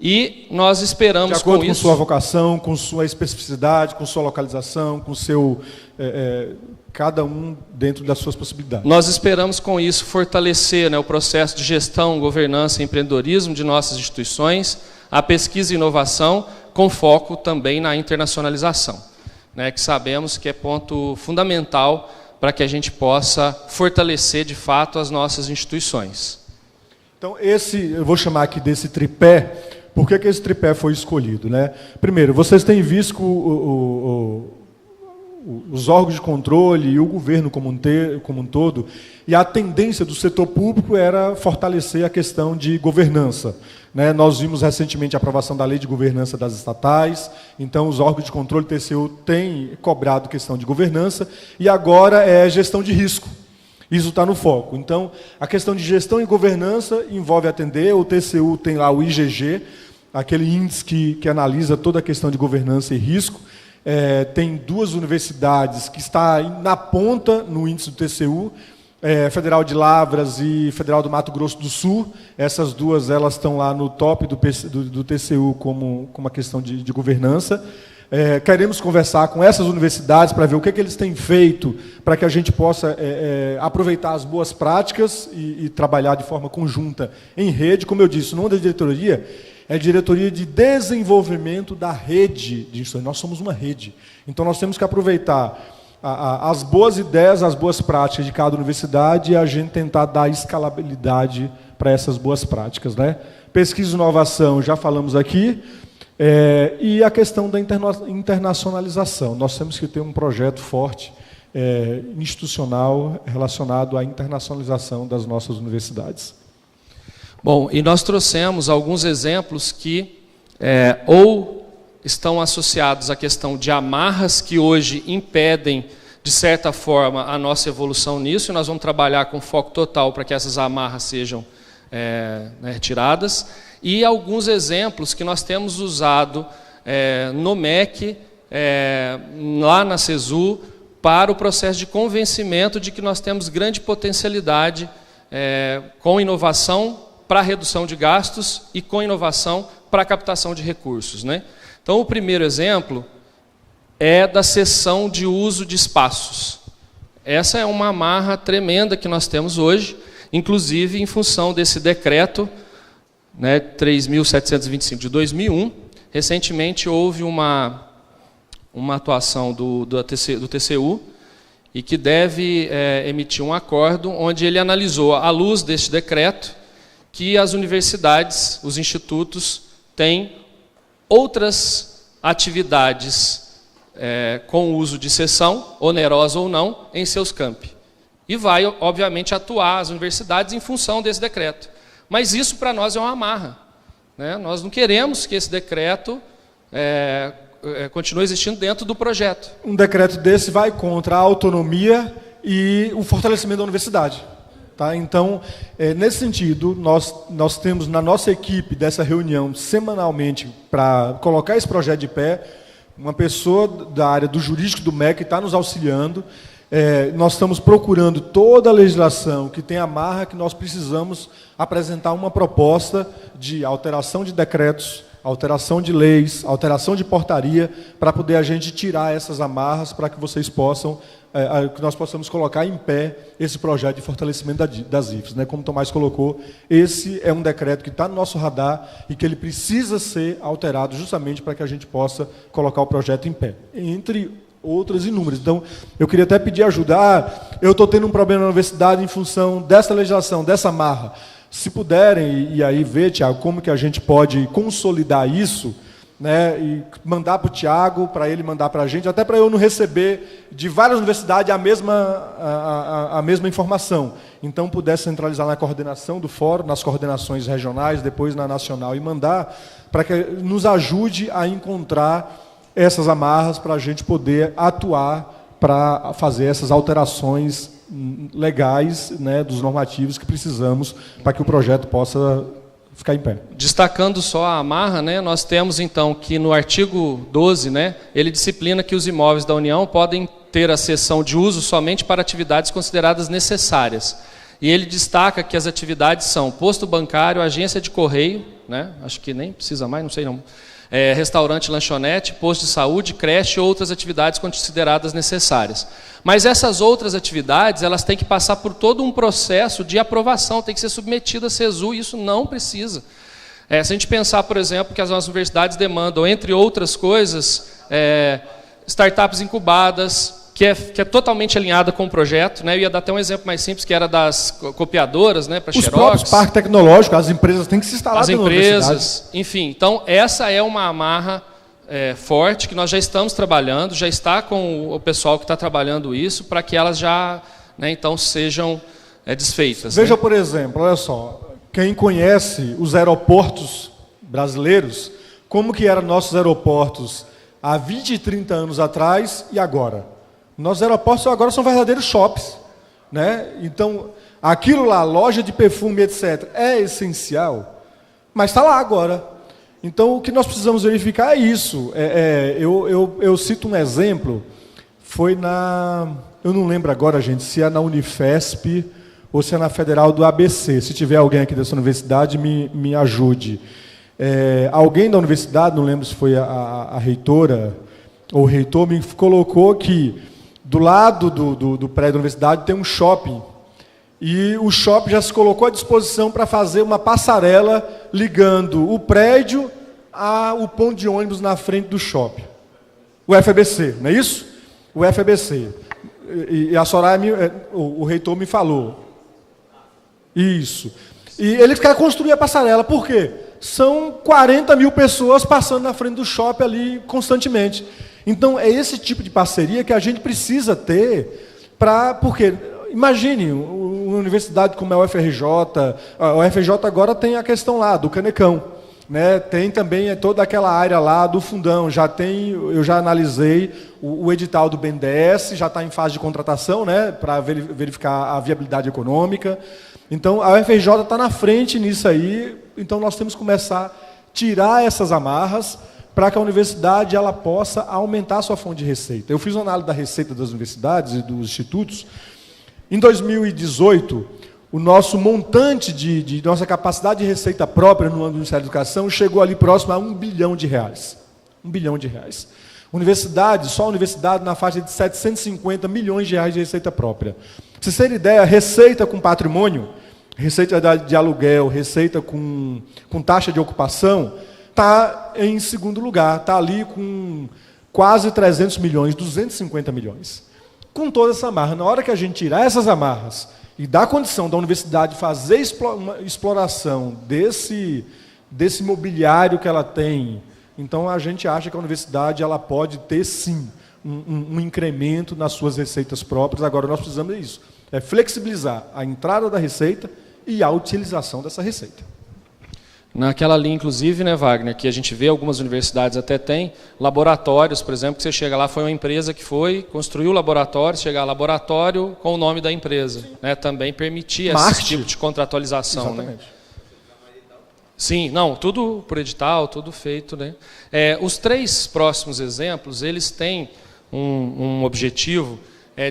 E nós esperamos, de acordo com sua vocação, com sua especificidade, com sua localização, com seu cada um dentro das suas possibilidades. Nós esperamos com isso fortalecer, né, o processo de gestão, governança e empreendedorismo de nossas instituições, a pesquisa e inovação, com foco também na internacionalização, né, que sabemos que é ponto fundamental para que a gente possa fortalecer de fato as nossas instituições. Então, eu vou chamar aqui desse tripé. Por que esse tripé foi escolhido, né? Primeiro, vocês têm visto os órgãos de controle e o governo como um todo, e a tendência do setor público era fortalecer a questão de governança, né? Nós vimos recentemente a aprovação da lei de governança das estatais, então os órgãos de controle TCU têm cobrado questão de governança, e agora é gestão de risco. Isso está no foco. Então, a questão de gestão e governança envolve atender, o TCU tem lá o IGG, aquele índice que analisa toda a questão de governança e risco. Tem 2 universidades que estão na ponta no índice do TCU, Federal de Lavras e Federal do Mato Grosso do Sul. Essas 2 elas estão lá no top do TCU como uma questão de governança. Queremos conversar com essas universidades para ver o que eles têm feito para que a gente possa aproveitar as boas práticas e trabalhar de forma conjunta em rede. Como eu disse, o nome da diretoria é Diretoria de Desenvolvimento da Rede de Instituições. Nós somos uma rede. Então, nós temos que aproveitar as boas ideias, as boas práticas de cada universidade e a gente tentar dar escalabilidade para essas boas práticas, né? Pesquisa e inovação, já falamos aqui. E a questão da internacionalização. Nós temos que ter um projeto forte, institucional, relacionado à internacionalização das nossas universidades. Bom, e nós trouxemos alguns exemplos que ou estão associados à questão de amarras que hoje impedem, de certa forma, a nossa evolução nisso, e nós vamos trabalhar com foco total para que essas amarras sejam retiradas. E alguns exemplos que nós temos usado no MEC, lá na CESU, para o processo de convencimento de que nós temos grande potencialidade com inovação para a redução de gastos e com inovação para a captação de recursos, né? Então, o primeiro exemplo é da cessão de uso de espaços. Essa é uma amarra tremenda que nós temos hoje, inclusive em função desse decreto, né, 3.725 de 2001, Recentemente houve uma atuação do TCU, e que deve emitir um acordo onde ele analisou, à luz deste decreto, que as universidades, os institutos, têm outras atividades com uso de sessão, onerosa ou não, em seus campi. E vai, obviamente, atuar as universidades em função desse decreto. Mas isso, para nós, é uma amarra, né? Nós não queremos que esse decreto continue existindo dentro do projeto. Um decreto desse vai contra a autonomia e o fortalecimento da universidade. Tá? Então, nesse sentido, nós temos na nossa equipe dessa reunião semanalmente para colocar esse projeto de pé, uma pessoa da área do jurídico do MEC que está nos auxiliando. Nós estamos procurando toda a legislação que tem amarra, que nós precisamos apresentar uma proposta de alteração de decretos, alteração de leis, alteração de portaria, para poder a gente tirar essas amarras, para que vocês possam, que nós possamos colocar em pé esse projeto de fortalecimento das IFES. Né? Como o Tomás colocou, esse é um decreto que está no nosso radar e que ele precisa ser alterado justamente para que a gente possa colocar o projeto em pé, entre outras inúmeras. Então, eu queria até pedir ajuda. Eu estou tendo um problema na universidade em função dessa legislação, dessa amarra. Se puderem, e aí ver, Tiago, como que a gente pode consolidar isso, né, e mandar para o Tiago, para ele mandar para a gente, até para eu não receber de várias universidades a mesma informação. Então, puder centralizar na coordenação do fórum, nas coordenações regionais, depois na nacional, e mandar para que nos ajude a encontrar essas amarras para a gente poder atuar para fazer essas alterações legais, né, dos normativos que precisamos para que o projeto possa ficar em pé. Destacando só a amarra, né, nós temos então que no artigo 12, né, ele disciplina que os imóveis da União podem ter a cessão de uso somente para atividades consideradas necessárias. E ele destaca que as atividades são posto bancário, agência de correio, né, acho que nem precisa mais, não sei não, restaurante, lanchonete, posto de saúde, creche e outras atividades consideradas necessárias. Mas essas outras atividades, elas têm que passar por todo um processo de aprovação, tem que ser submetida a CESU, e isso não precisa. Se a gente pensar, por exemplo, que as nossas universidades demandam, entre outras coisas, startups incubadas, que é totalmente alinhada com o projeto, né? Eu ia dar até um exemplo mais simples, que era das copiadoras, né, para Xerox. Os próprios parques tecnológicos, as empresas têm que se instalar na universidade. Enfim, então essa é uma amarra forte que nós já estamos trabalhando, já está com o pessoal que está trabalhando isso, para que elas já, né, então sejam desfeitas. Veja, né? Por exemplo, olha só, quem conhece os aeroportos brasileiros, como que eram nossos aeroportos há 20 e 30 anos atrás e agora? Nossos aeroportos agora são verdadeiros shoppings, né? Então, aquilo lá, loja de perfume, etc., é essencial, mas está lá agora. Então, o que nós precisamos verificar é isso. Eu cito um exemplo, foi eu não lembro agora, gente, se é na Unifesp ou se é na Federal do ABC. Se tiver alguém aqui dessa universidade, me ajude. Alguém da universidade, não lembro se foi a reitora ou o reitor, me colocou que do lado do prédio da universidade tem um shopping, e o shopping já se colocou à disposição para fazer uma passarela ligando o prédio ao ponto de ônibus na frente do shopping. O FABC, não é isso? O FABC. E a Soraya, o reitor me falou. Isso. E ele quer construir a passarela. Por quê? São 40 mil pessoas passando na frente do shopping ali constantemente. Então, é esse tipo de parceria que a gente precisa ter porque, imagine, uma universidade como a UFRJ, a UFRJ agora tem a questão lá do Canecão, né? Tem também toda aquela área lá do fundão, eu já analisei o edital do BNDES, já está em fase de contratação, né, para verificar a viabilidade econômica. Então, a UFRJ está na frente nisso aí, então nós temos que começar a tirar essas amarras, para que a universidade ela possa aumentar a sua fonte de receita. Eu fiz uma análise da receita das universidades e dos institutos. Em 2018, o nosso montante de nossa capacidade de receita própria no âmbito do Ministério da Educação chegou ali próximo a R$1 bilhão. R$1 bilhão. Só a universidade na faixa de 750 milhões de reais de receita própria. Para vocês terem ideia, receita com patrimônio, receita de aluguel, receita com taxa de ocupação, está em segundo lugar, está ali com quase 300 milhões, 250 milhões. Com toda essa amarra, na hora que a gente tirar essas amarras e dar condição da universidade fazer uma exploração desse mobiliário que ela tem, então a gente acha que a universidade ela pode ter, sim, um incremento nas suas receitas próprias. Agora, nós precisamos disso, é flexibilizar a entrada da receita e a utilização dessa receita. Naquela linha, inclusive, né, Wagner, que a gente vê, algumas universidades até têm laboratórios, por exemplo, que você chega lá, foi uma empresa que construiu laboratórios, chegar laboratório com o nome da empresa. Né, também permitia esse tipo de contratualização. Exatamente. Né? Sim, não, tudo por edital, tudo feito. Né? Os 3 próximos exemplos, eles têm um objetivo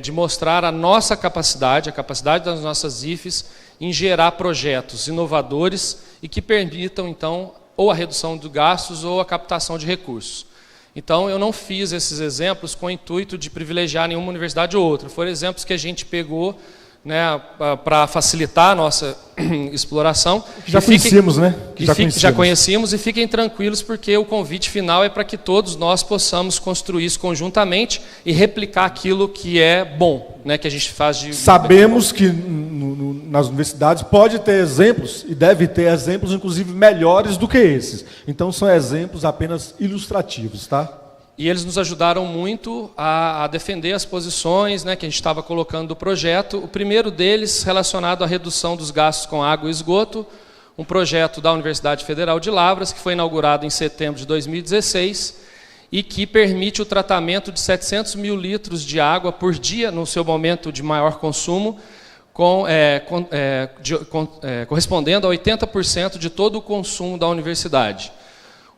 de mostrar a nossa capacidade, a capacidade das nossas IFES, em gerar projetos inovadores e que permitam, então, ou a redução de gastos ou a captação de recursos. Então, eu não fiz esses exemplos com o intuito de privilegiar nenhuma universidade ou outra. Foram exemplos que a gente pegou, né, para facilitar a nossa exploração. Já conhecíamos, né? Já conhecíamos, e fiquem tranquilos, porque o convite final é para que todos nós possamos construir isso conjuntamente e replicar aquilo que é bom, né, que a gente faz de... Sabemos que nas universidades pode ter exemplos, e deve ter exemplos, inclusive, melhores do que esses. Então, são exemplos apenas ilustrativos, tá? E eles nos ajudaram muito a defender as posições, né, que a gente estava colocando do projeto. O primeiro deles relacionado à redução dos gastos com água e esgoto, um projeto da Universidade Federal de Lavras, que foi inaugurado em setembro de 2016 e que permite o tratamento de 700 mil litros de água por dia, no seu momento de maior consumo, correspondendo a 80% de todo o consumo da universidade.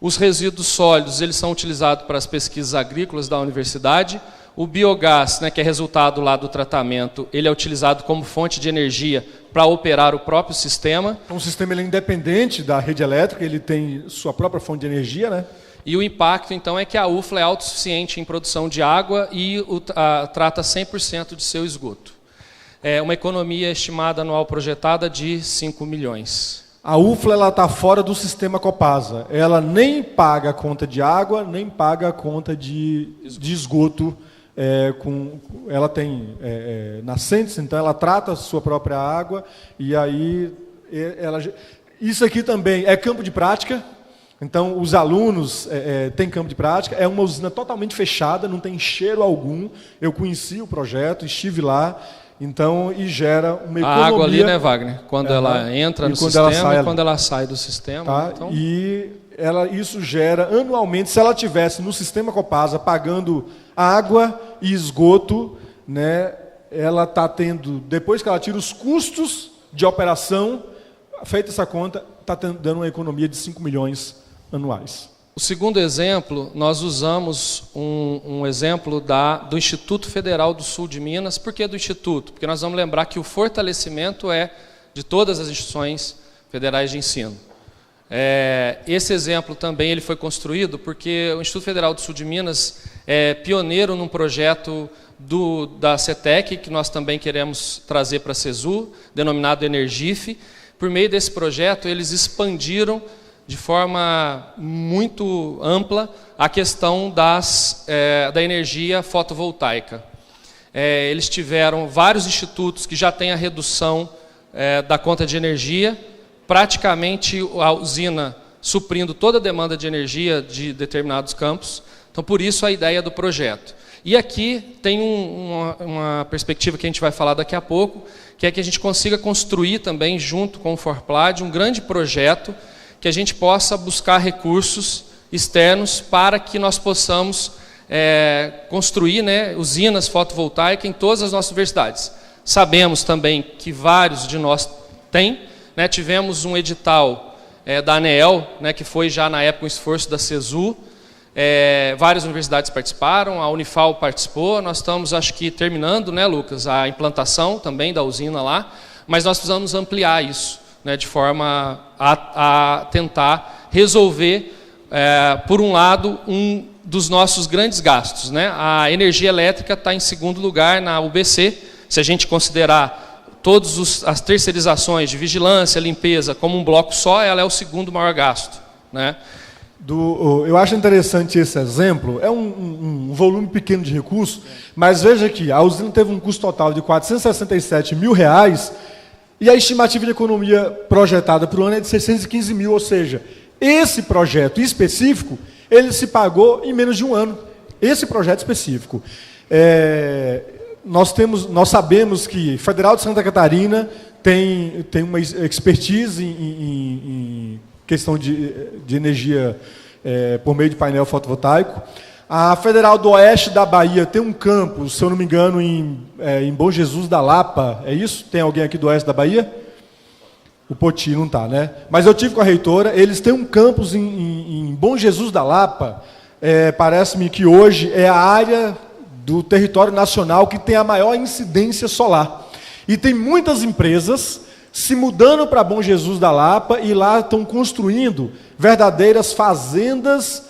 Os resíduos sólidos, eles são utilizados para as pesquisas agrícolas da universidade. O biogás, né, que é resultado lá do tratamento, ele é utilizado como fonte de energia para operar o próprio sistema. Então, o sistema ele é independente da rede elétrica, ele tem sua própria fonte de energia, né? E o impacto, então, é que a UFLA é autossuficiente em produção de água e trata 100% de seu esgoto. É uma economia estimada anual projetada de 5 milhões. A UFLA está fora do sistema Copasa. Ela nem paga a conta de água, nem paga a conta de esgoto. Ela tem nascentes, então ela trata a sua própria água. E aí, isso aqui também é campo de prática. Então, os alunos têm campo de prática. É uma usina totalmente fechada, não tem cheiro algum. Eu conheci o projeto, estive lá. Então, e gera uma economia... A água ali, né, Wagner? Quando ela entra no sistema e quando ela sai do sistema. Tá? Então... E isso gera, anualmente, se ela tivesse no sistema Copasa pagando água e esgoto, né, ela está tendo, depois que ela tira os custos de operação, feita essa conta, está dando uma economia de 5 milhões anuais. O segundo exemplo, nós usamos um exemplo do Instituto Federal do Sul de Minas. Por que do Instituto? Porque nós vamos lembrar que o fortalecimento é de todas as instituições federais de ensino. Esse exemplo também ele foi construído porque o Instituto Federal do Sul de Minas é pioneiro num projeto da CETEC, que nós também queremos trazer para a CESU, denominado Energif. Por meio desse projeto, eles expandiram de forma muito ampla a questão da energia fotovoltaica. Eles tiveram vários institutos que já têm a redução da conta de energia, praticamente a usina suprindo toda a demanda de energia de determinados campos. Então, por isso a ideia do projeto. E aqui tem uma perspectiva que a gente vai falar daqui a pouco, que é que a gente consiga construir também, junto com o Forplad, um grande projeto que a gente possa buscar recursos externos para que nós possamos construir, né, usinas fotovoltaicas em todas as nossas universidades. Sabemos também que vários de nós têm, né, tivemos um edital da ANEEL, né, que foi já na época um esforço da CESU, várias universidades participaram, a Unifal participou, nós estamos, acho que, terminando, né, Lucas, a implantação também da usina lá, mas nós precisamos ampliar isso, né, de forma a tentar resolver, por um lado, um dos nossos grandes gastos. Né? A energia elétrica está em segundo lugar na UBC, se a gente considerar todas as terceirizações de vigilância, limpeza, como um bloco só, ela é o segundo maior gasto. Né? Eu acho interessante esse exemplo. É um volume pequeno de recursos, mas veja que a usina teve um custo total de R$467 mil, e a estimativa de economia projetada para o ano é de 615 mil, ou seja, esse projeto específico, ele se pagou em menos de um ano. Esse projeto específico. Nós sabemos que Federal de Santa Catarina tem uma expertise em questão de energia por meio de painel fotovoltaico. A Federal do Oeste da Bahia tem um campus, se eu não me engano, em Bom Jesus da Lapa. É isso? Tem alguém aqui do Oeste da Bahia? O Poti não está, né? Mas eu tive com a reitora, eles têm um campus em Bom Jesus da Lapa. Parece-me que hoje é a área do território nacional que tem a maior incidência solar. E tem muitas empresas se mudando para Bom Jesus da Lapa e lá estão construindo verdadeiras fazendas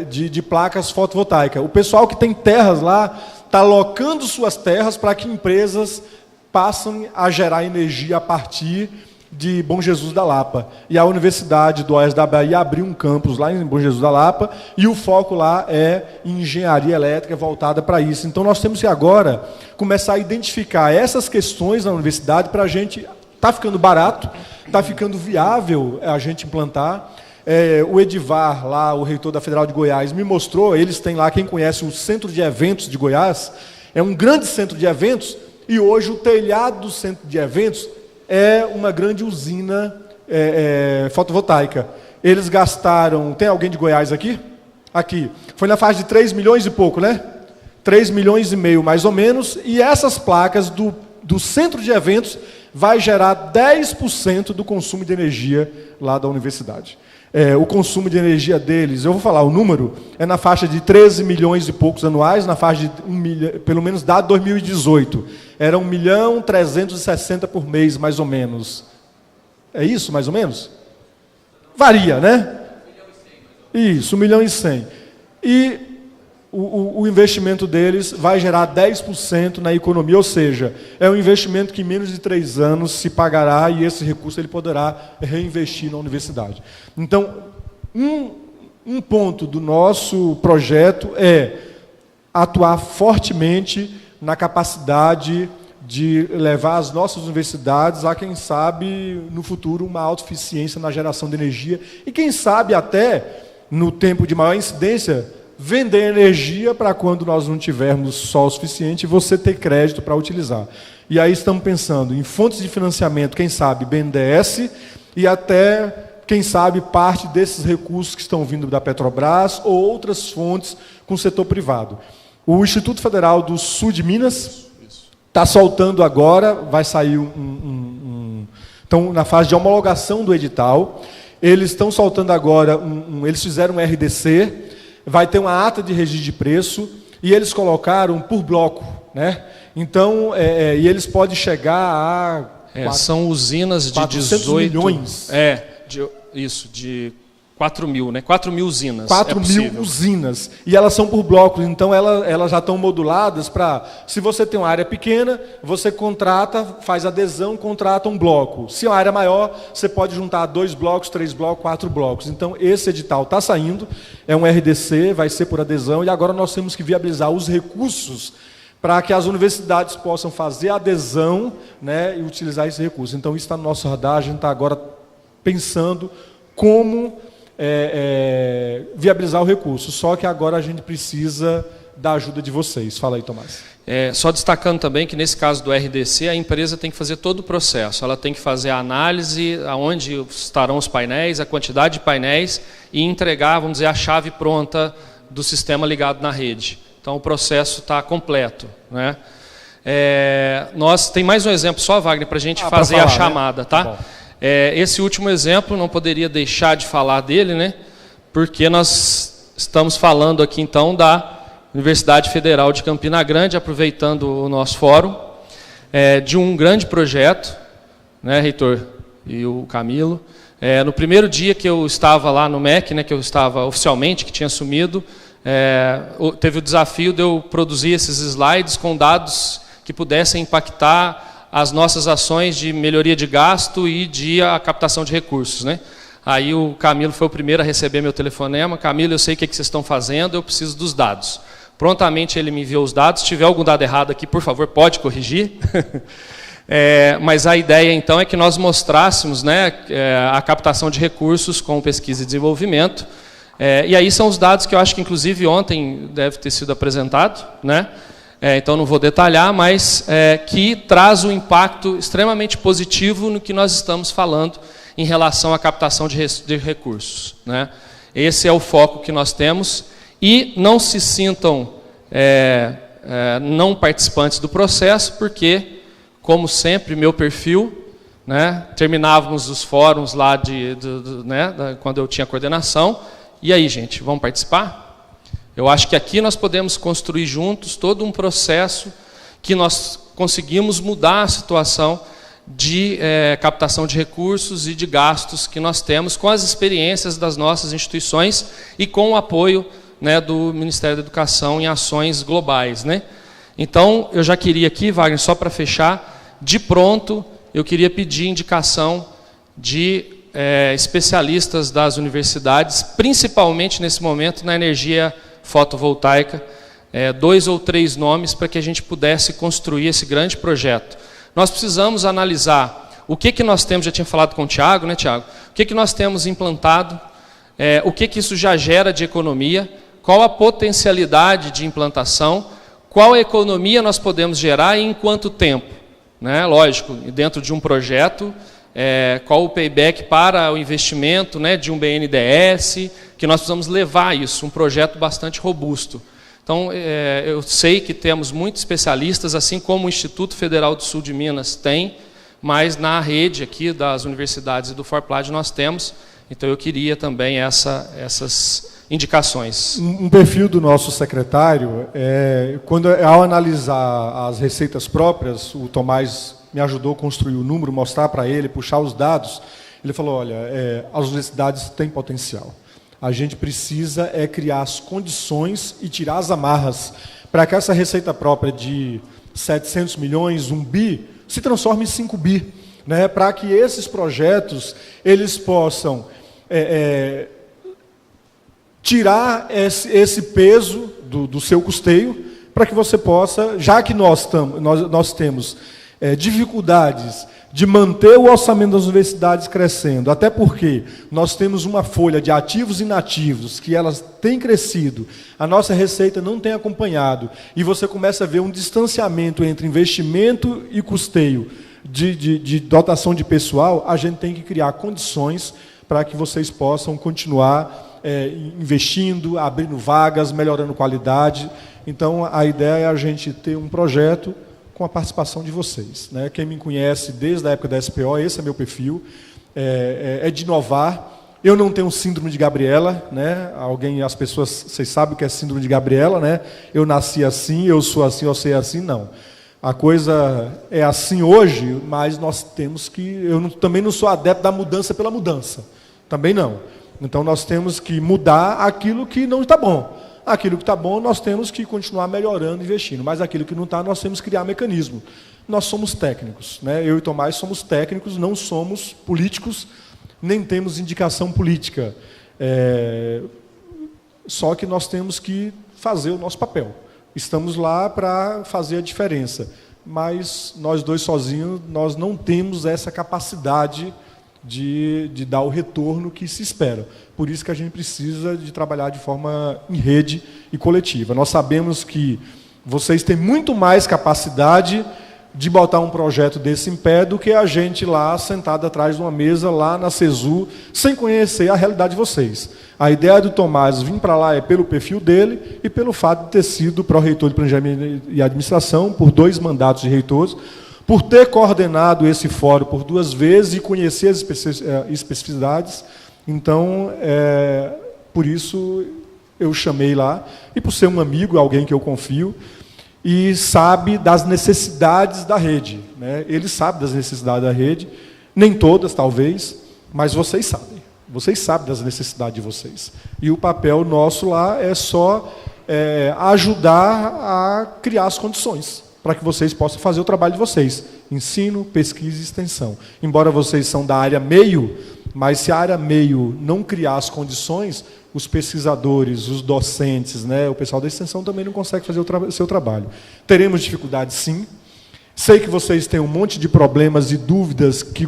de placas fotovoltaicas. O pessoal que tem terras lá está alocando suas terras para que empresas passem a gerar energia a partir de Bom Jesus da Lapa. E a Universidade do Oeste da Bahia abriu um campus lá em Bom Jesus da Lapa e o foco lá é em engenharia elétrica voltada para isso. Então nós temos que agora começar a identificar essas questões na universidade para a gente... Está ficando barato, está ficando viável a gente implantar. O Edivar, lá, o reitor da Federal de Goiás, me mostrou, eles têm lá, quem conhece o Centro de Eventos de Goiás, é um grande centro de eventos, e hoje o telhado do centro de eventos é uma grande usina fotovoltaica. Eles gastaram... Tem alguém de Goiás aqui? Aqui. Foi na faixa de 3 milhões e pouco, né? 3 milhões e meio, mais ou menos, e essas placas do centro de eventos vai gerar 10% do consumo de energia lá da universidade. O consumo de energia deles, eu vou falar o número, é na faixa de 13 milhões e poucos anuais, na faixa de 1 milhão, pelo menos dado 2018. Era 1.360.000 por mês, mais ou menos. É isso, mais ou menos? Varia, né? Isso, 1,1 milhão. E o investimento deles vai gerar 10% na economia, ou seja, é um investimento que em menos de 3 anos se pagará e esse recurso ele poderá reinvestir na universidade. Então, um ponto do nosso projeto é atuar fortemente na capacidade de levar as nossas universidades a, quem sabe, no futuro, uma autossuficiência na geração de energia e, quem sabe, até, no tempo de maior incidência, vender energia para quando nós não tivermos sol suficiente, você ter crédito para utilizar. E aí estamos pensando em fontes de financiamento, quem sabe BNDES, e até, quem sabe, parte desses recursos que estão vindo da Petrobras ou outras fontes com o setor privado. O Instituto Federal do Sul de Minas está soltando agora, vai sair estão na fase de homologação do edital, eles estão soltando agora, eles fizeram um RDC, vai ter uma ata de registro de preço, e eles colocaram por bloco, né? Então, e eles podem chegar a... são usinas de 18... milhões. De 4 mil, né? 4 mil usinas. 4 mil usinas. E elas são por blocos, então elas já estão moduladas para... Se você tem uma área pequena, você contrata, faz adesão, contrata um bloco. Se é uma área maior, você pode juntar 2 blocos, 3 blocos, 4 blocos. Então, esse edital está saindo, é um RDC, vai ser por adesão, e agora nós temos que viabilizar os recursos para que as universidades possam fazer adesão, né, e utilizar esse recurso. Então, isso está no nosso radar, a gente está agora pensando como... viabilizar o recurso, só que agora a gente precisa da ajuda de vocês. Fala aí, Tomás. Só destacando também que nesse caso do RDC, a empresa tem que fazer todo o processo, ela tem que fazer a análise, aonde estarão os painéis, a quantidade de painéis e entregar, vamos dizer, a chave pronta do sistema ligado na rede. Então o processo está completo, né? Tem mais um exemplo só, Wagner, para a gente fazer a chamada, tá? Tá. Esse último exemplo, não poderia deixar de falar dele, né? Porque nós estamos falando aqui, então, da Universidade Federal de Campina Grande, aproveitando o nosso fórum, de um grande projeto, né, reitor e o Camilo. No primeiro dia que eu estava lá no MEC, né, que eu estava oficialmente, que tinha assumido, teve o desafio de eu produzir esses slides com dados que pudessem impactar as nossas ações de melhoria de gasto e de a captação de recursos, né? Aí o Camilo foi o primeiro a receber meu telefonema. Camilo, eu sei o que vocês estão fazendo, eu preciso dos dados. Prontamente ele me enviou os dados. Se tiver algum dado errado aqui, por favor, pode corrigir. Mas a ideia, então, é que nós mostrássemos, né, a captação de recursos com pesquisa e desenvolvimento. E aí são os dados que eu acho que, inclusive, ontem deve ter sido apresentado, né? Então não vou detalhar, mas que traz um impacto extremamente positivo no que nós estamos falando em relação à captação de recursos, né? Esse é o foco que nós temos. E não se sintam não participantes do processo, porque, como sempre, meu perfil, né, terminávamos os fóruns lá quando eu tinha coordenação. E aí, gente, vamos participar? Eu acho que aqui nós podemos construir juntos todo um processo que nós conseguimos mudar a situação de captação de recursos e de gastos que nós temos com as experiências das nossas instituições e com o apoio, né, do Ministério da Educação em ações globais, né? Então, eu já queria aqui, Wagner, só para fechar, de pronto, eu queria pedir indicação de especialistas das universidades, principalmente nesse momento na energia fotovoltaica, 2 ou 3 nomes para que a gente pudesse construir esse grande projeto. Nós precisamos analisar o que nós temos, já tinha falado com o Tiago, né, Tiago? O que nós temos implantado, o que isso já gera de economia, qual a potencialidade de implantação, qual economia nós podemos gerar e em quanto tempo, né? Lógico, dentro de um projeto, qual o payback para o investimento, né, de um BNDES, que nós precisamos levar isso, um projeto bastante robusto. Então, eu sei que temos muitos especialistas, assim como o Instituto Federal do Sul de Minas tem, mas na rede aqui das universidades e do Forplad nós temos. Então, eu queria também essas indicações. Um perfil do nosso secretário, ao analisar as receitas próprias, o Tomás me ajudou a construir o número, mostrar para ele, puxar os dados. Ele falou, olha, as universidades têm potencial. A gente precisa criar as condições e tirar as amarras para que essa receita própria de 700 milhões, 1 bi, se transforme em 5 bi, né? Para que esses projetos eles possam tirar esse peso do seu custeio, para que você possa, já que nós temos dificuldades de manter o orçamento das universidades crescendo, até porque nós temos uma folha de ativos e inativos, que elas têm crescido, a nossa receita não tem acompanhado, e você começa a ver um distanciamento entre investimento e custeio de dotação de pessoal, a gente tem que criar condições para que vocês possam continuar investindo, abrindo vagas, melhorando qualidade. Então, a ideia é a gente ter um projeto com a participação de vocês, né? Quem me conhece desde a época da SPO, esse é meu perfil, de inovar. Eu não tenho síndrome de Gabriela, né? As pessoas, vocês sabem o que é síndrome de Gabriela, né? Eu nasci assim, eu sou assim, eu sei assim, não. A coisa é assim hoje, mas nós temos que... também não sou adepto da mudança pela mudança, também não. Então nós temos que mudar aquilo que não está bom. Aquilo que está bom, nós temos que continuar melhorando, investindo. Mas aquilo que não está, nós temos que criar mecanismo. Nós somos técnicos, né? Eu e Tomás somos técnicos, não somos políticos, nem temos indicação política. Só que nós temos que fazer o nosso papel. Estamos lá para fazer a diferença. Mas nós dois sozinhos, nós não temos essa capacidade de dar o retorno que se espera. Por isso que a gente precisa de trabalhar de forma em rede e coletiva. Nós sabemos que vocês têm muito mais capacidade de botar um projeto desse em pé do que a gente lá sentado atrás de uma mesa, lá na CESU, sem conhecer a realidade de vocês. A ideia do Tomás vir para lá é pelo perfil dele e pelo fato de ter sido pró-reitor de Planejamento e Administração por 2 mandatos de reitores, por ter coordenado esse fórum por 2 vezes e conhecer as especificidades. Então, por isso eu chamei lá, e por ser um amigo, alguém que eu confio, e sabe das necessidades da rede, né? Ele sabe das necessidades da rede, nem todas, talvez, mas vocês sabem. Vocês sabem das necessidades de vocês. E o papel nosso lá é só ajudar a criar as condições para que vocês possam fazer o trabalho de vocês. Ensino, pesquisa e extensão. Embora vocês são da área meio, mas se a área meio não criar as condições, os pesquisadores, os docentes, né, o pessoal da extensão também não consegue fazer o seu trabalho. Teremos dificuldades, sim. Sei que vocês têm um monte de problemas e dúvidas que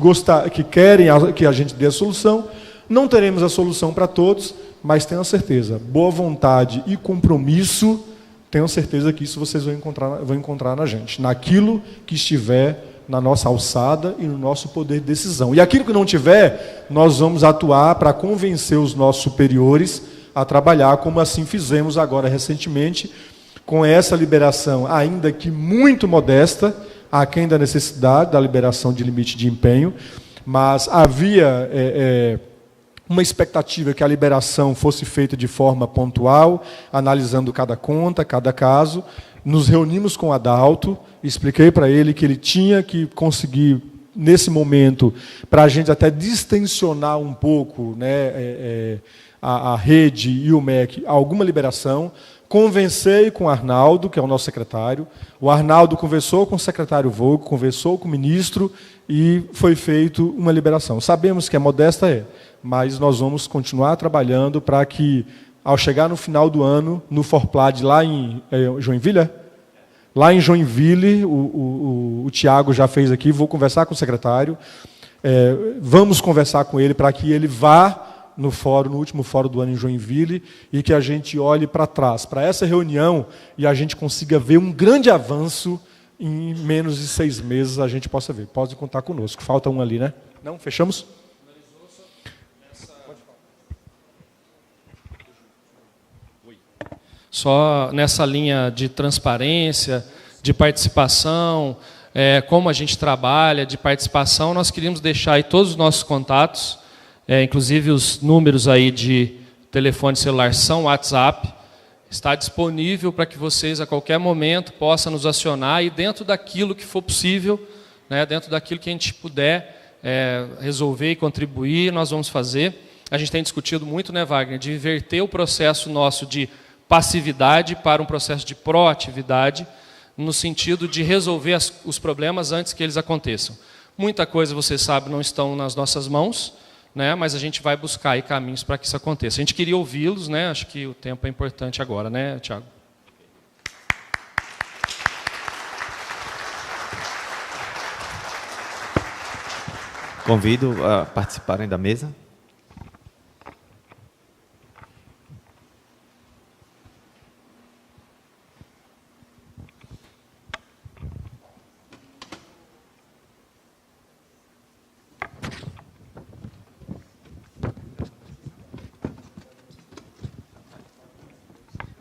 querem que a gente dê a solução. Não teremos a solução para todos, mas tenham certeza, boa vontade e compromisso, tenham certeza que isso vocês vão encontrar na gente, naquilo que estiver na nossa alçada e no nosso poder de decisão. E aquilo que não tiver, nós vamos atuar para convencer os nossos superiores a trabalhar, como assim fizemos agora recentemente, com essa liberação, ainda que muito modesta, aquém da necessidade da liberação de limite de empenho, mas havia uma expectativa que a liberação fosse feita de forma pontual, analisando cada conta, cada caso. Nos reunimos com o Adalto, expliquei para ele que ele tinha que conseguir, nesse momento, para a gente até distensionar um pouco, né, a rede e o MEC, alguma liberação. Conversei com o Arnaldo, que é o nosso secretário. O Arnaldo conversou com o secretário Vogo, conversou com o ministro e foi feito uma liberação. Sabemos que é modesta, mas nós vamos continuar trabalhando para que, ao chegar no final do ano, no Forplad, lá em Joinville, lá em Joinville, o Tiago já fez aqui, vou conversar com o secretário, vamos conversar com ele para que ele vá no último fórum do ano em Joinville, e que a gente olhe para trás, para essa reunião, e a gente consiga ver um grande avanço em menos de 6 meses, a gente possa ver. Pode contar conosco. Falta um ali, né? Não? Fechamos? Só nessa linha de transparência, de participação, como a gente trabalha, de participação, nós queríamos deixar aí todos os nossos contatos, inclusive os números aí de telefone celular são WhatsApp, está disponível para que vocês a qualquer momento possam nos acionar e dentro daquilo que for possível, né, dentro daquilo que a gente puder resolver e contribuir, nós vamos fazer. A gente tem discutido muito, né, Wagner, de inverter o processo nosso de passividade para um processo de proatividade, no sentido de resolver os problemas antes que eles aconteçam. Muita coisa, vocês sabem, não estão nas nossas mãos, né, mas a gente vai buscar aí caminhos para que isso aconteça. A gente queria ouvi-los, né, acho que o tempo é importante agora, né, Tiago? Convido a participarem da mesa.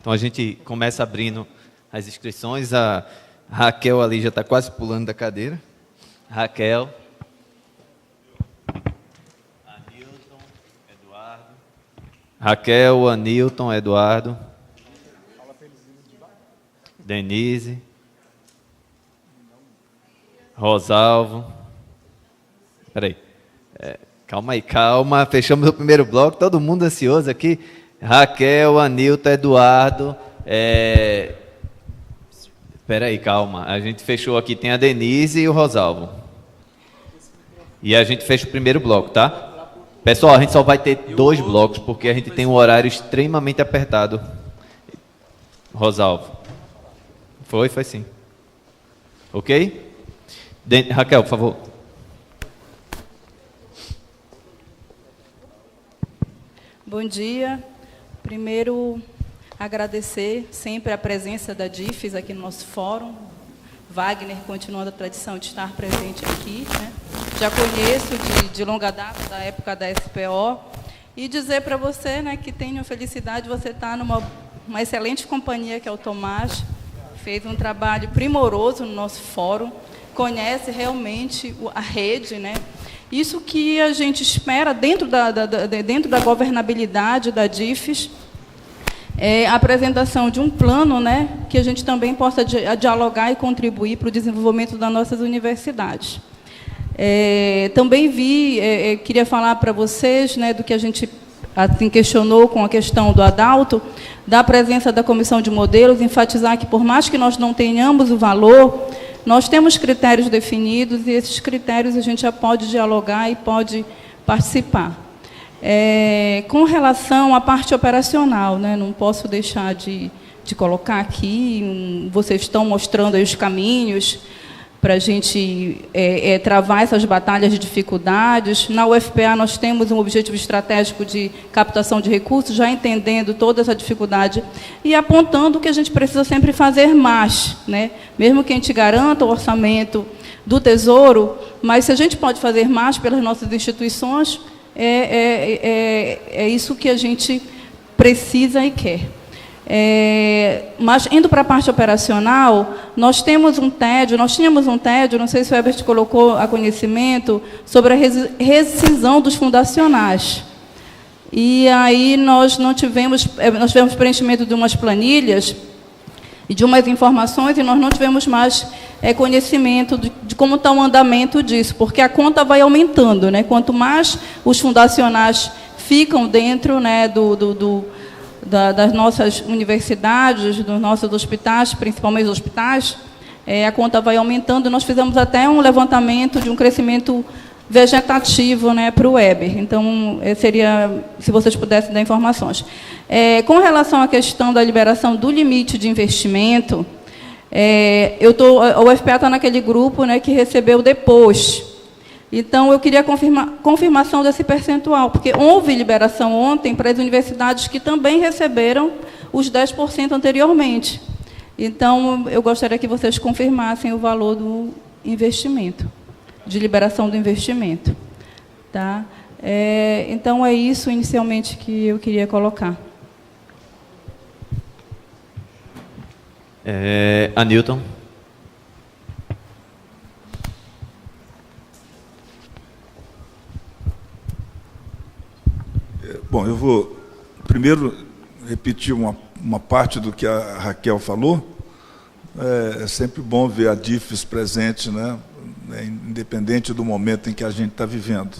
Então, a gente começa abrindo as inscrições. A Raquel ali já está quase pulando da cadeira. Raquel. Anilton, Eduardo. Raquel, Anilton, Eduardo. Denise. Rosalvo. Espera aí. Calma aí, calma. Fechamos o primeiro bloco. Todo mundo ansioso aqui. Raquel, Anilton, Eduardo. Espera aí, calma. A gente fechou aqui, tem a Denise e o Rosalvo. E a gente fecha o primeiro bloco, tá? Pessoal, a gente só vai ter 2 blocos, porque a gente tem um horário extremamente apertado. Rosalvo. Foi sim. Ok? Raquel, por favor. Bom dia. Primeiro, agradecer sempre a presença da DIFES aqui no nosso fórum. Wagner, continuando a tradição de estar presente aqui, né? Já conheço de longa data, da época da SPO. E dizer para você, né, que tenho a felicidade de você estar numa excelente companhia, que é o Tomás. Fez um trabalho primoroso no nosso fórum. Conhece realmente a rede, né? Isso que a gente espera dentro da governabilidade da DIFES, a apresentação de um plano, né, que a gente também possa dialogar e contribuir para o desenvolvimento das nossas universidades. Também queria falar para vocês, né, do que a gente assim, questionou com a questão do Adalto, da presença da comissão de modelos, enfatizar que, por mais que nós não tenhamos o valor, nós temos critérios definidos e esses critérios a gente já pode dialogar e pode participar. Com relação à parte operacional, né, não posso deixar de colocar aqui, vocês estão mostrando aí os caminhos para a gente travar essas batalhas de dificuldades. Na UFPA nós temos um objetivo estratégico de captação de recursos, já entendendo toda essa dificuldade e apontando que a gente precisa sempre fazer mais, né? Mesmo que a gente garanta o orçamento do Tesouro, mas se a gente pode fazer mais pelas nossas instituições, é isso que a gente precisa e quer. Mas, indo para a parte operacional, nós tínhamos um tédio, não sei se o Herbert colocou a conhecimento, sobre a rescisão dos fundacionais. E aí nós tivemos preenchimento de umas planilhas e de umas informações, e nós não tivemos mais conhecimento de como está o andamento disso, porque a conta vai aumentando, né? Quanto mais os fundacionais ficam dentro, né, das nossas universidades, dos nossos hospitais, principalmente os hospitais, a conta vai aumentando. Nós fizemos até um levantamento de um crescimento vegetativo, né, para o Weber. Então, seria, se vocês pudessem dar informações. Com relação à questão da liberação do limite de investimento, a UFPA está naquele grupo, né, que recebeu depois. Então, eu queria confirmação desse percentual, porque houve liberação ontem para as universidades que também receberam os 10% anteriormente. Então, eu gostaria que vocês confirmassem o valor do investimento, de liberação do investimento. Tá? Então, é isso, inicialmente, que eu queria colocar. Anilton. Bom, eu vou primeiro repetir uma parte do que a Raquel falou. É sempre bom ver a DIFES presente, né, independente do momento em que a gente está vivendo.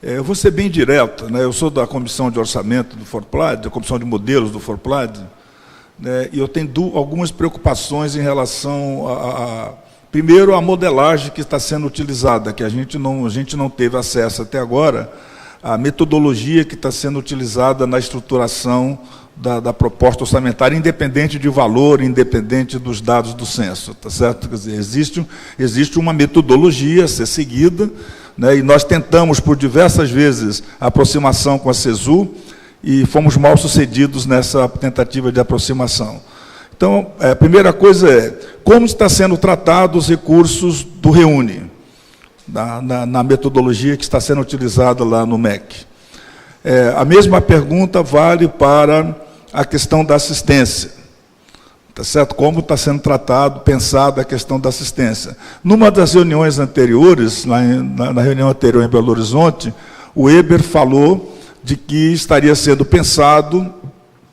Eu vou ser bem direto, né, eu sou da Comissão de Orçamento do Forplad, da Comissão de Modelos do Forplad, né, e eu tenho algumas preocupações em relação primeiro, a modelagem que está sendo utilizada, que a gente não teve acesso até agora, a metodologia que está sendo utilizada na estruturação da proposta orçamentária, independente de valor, independente dos dados do censo, tá certo? Quer dizer, existe uma metodologia a ser seguida, né, e nós tentamos por diversas vezes a aproximação com a CESU e fomos mal sucedidos nessa tentativa de aproximação. Então, a primeira coisa é como está sendo tratados os recursos do REUNE, na metodologia que está sendo utilizada lá no MEC. A mesma pergunta vale para a questão da assistência. Tá certo? Como está sendo pensada a questão da assistência. Numa das reuniões anteriores, na reunião anterior em Belo Horizonte, o Weber falou de que estaria sendo pensado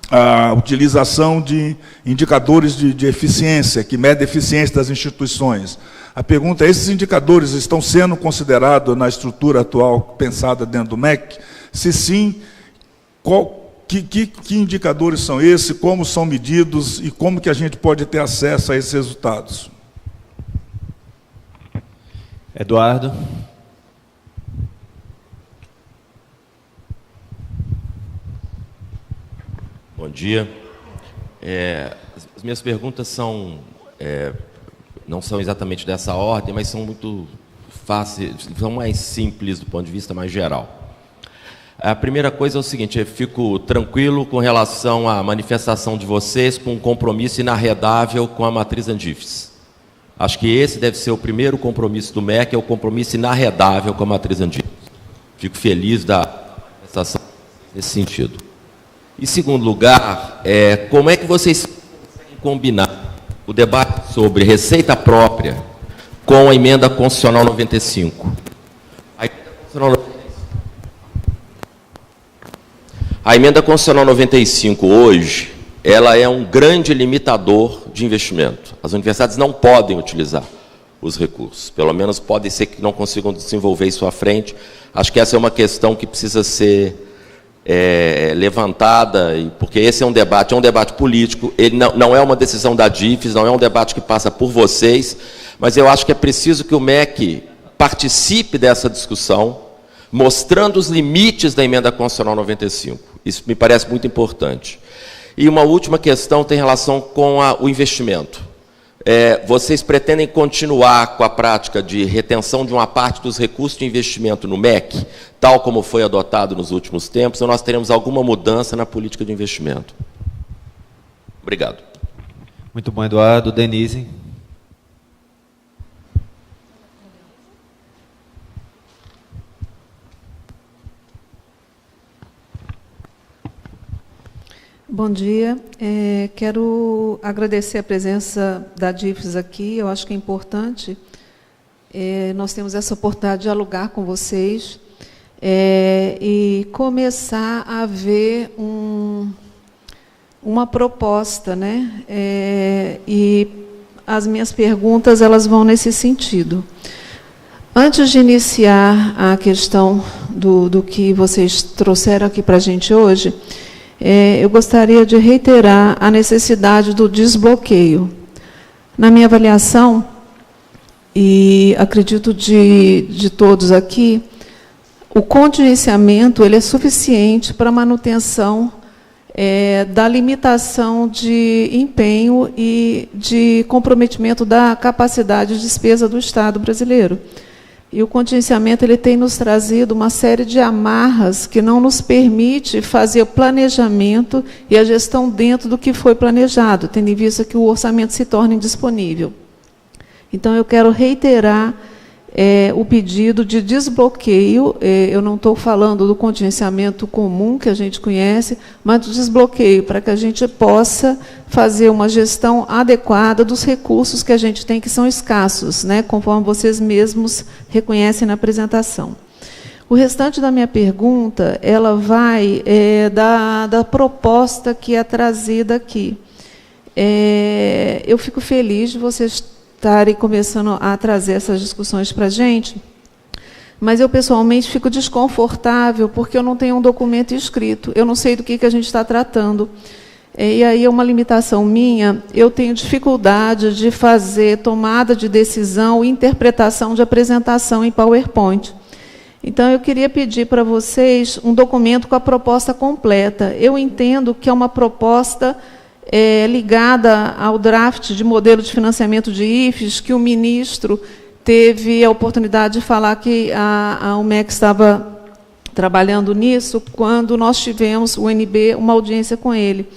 a utilização de indicadores de eficiência, que medem a eficiência das instituições. A pergunta é, esses indicadores estão sendo considerados na estrutura atual pensada dentro do MEC? Se sim, que indicadores são esses, como são medidos e como que a gente pode ter acesso a esses resultados? Eduardo. Bom dia. As minhas perguntas não são exatamente dessa ordem, mas são muito fáceis, são mais simples do ponto de vista mais geral. A primeira coisa é o seguinte, eu fico tranquilo com relação à manifestação de vocês com um compromisso inarredável com a matriz Andifes. Acho que esse deve ser o primeiro compromisso do MEC, é o compromisso inarredável com a matriz Andifes. Fico feliz da manifestação nesse sentido. Em segundo lugar, como é que vocês conseguem combinar o debate sobre receita própria com a emenda constitucional 95? A emenda constitucional 95 hoje, ela é um grande limitador de investimento. As universidades não podem utilizar os recursos, pelo menos pode ser que não consigam desenvolver isso à frente. Acho que essa é uma questão que precisa ser levantada, porque esse é um debate político, ele não é uma decisão da DIFES, não é um debate que passa por vocês, mas eu acho que é preciso que o MEC participe dessa discussão, mostrando os limites da Emenda Constitucional 95. Isso me parece muito importante. E uma última questão tem relação com o investimento. Vocês pretendem continuar com a prática de retenção de uma parte dos recursos de investimento no MEC, tal como foi adotado nos últimos tempos, ou nós teremos alguma mudança na política de investimento? Obrigado. Muito bom, Eduardo. Denise. Bom dia. Quero agradecer a presença da DIFES aqui. Eu acho que é importante. Nós temos essa oportunidade de dialogar com vocês e começar a ver uma proposta, né? E as minhas perguntas elas vão nesse sentido. Antes de iniciar a questão do que vocês trouxeram aqui para a gente hoje, eu gostaria de reiterar a necessidade do desbloqueio. Na minha avaliação, e acredito de todos aqui, o contingenciamento ele é suficiente para a manutenção da limitação de empenho e de comprometimento da capacidade de despesa do Estado brasileiro. E o contingenciamento ele tem nos trazido uma série de amarras que não nos permite fazer o planejamento e a gestão dentro do que foi planejado, tendo em vista que o orçamento se torna indisponível. Então, eu quero reiterar o pedido de desbloqueio. Eu não estou falando do contingenciamento comum que a gente conhece, mas do desbloqueio, para que a gente possa fazer uma gestão adequada dos recursos que a gente tem, que são escassos, né, conforme vocês mesmos reconhecem na apresentação. O restante da minha pergunta, ela vai da proposta que é trazida aqui. Eu fico feliz de vocês estarem começando a trazer essas discussões para a gente, mas eu, pessoalmente, fico desconfortável porque eu não tenho um documento escrito, eu não sei do que a gente está tratando. E aí é uma limitação minha, eu tenho dificuldade de fazer tomada de decisão e interpretação de apresentação em PowerPoint. Então, eu queria pedir para vocês um documento com a proposta completa. Eu entendo que é uma proposta ligada ao draft de modelo de financiamento de IFES, que o ministro teve a oportunidade de falar que a UMEC estava trabalhando nisso, quando nós tivemos, o UNB, uma audiência com ele.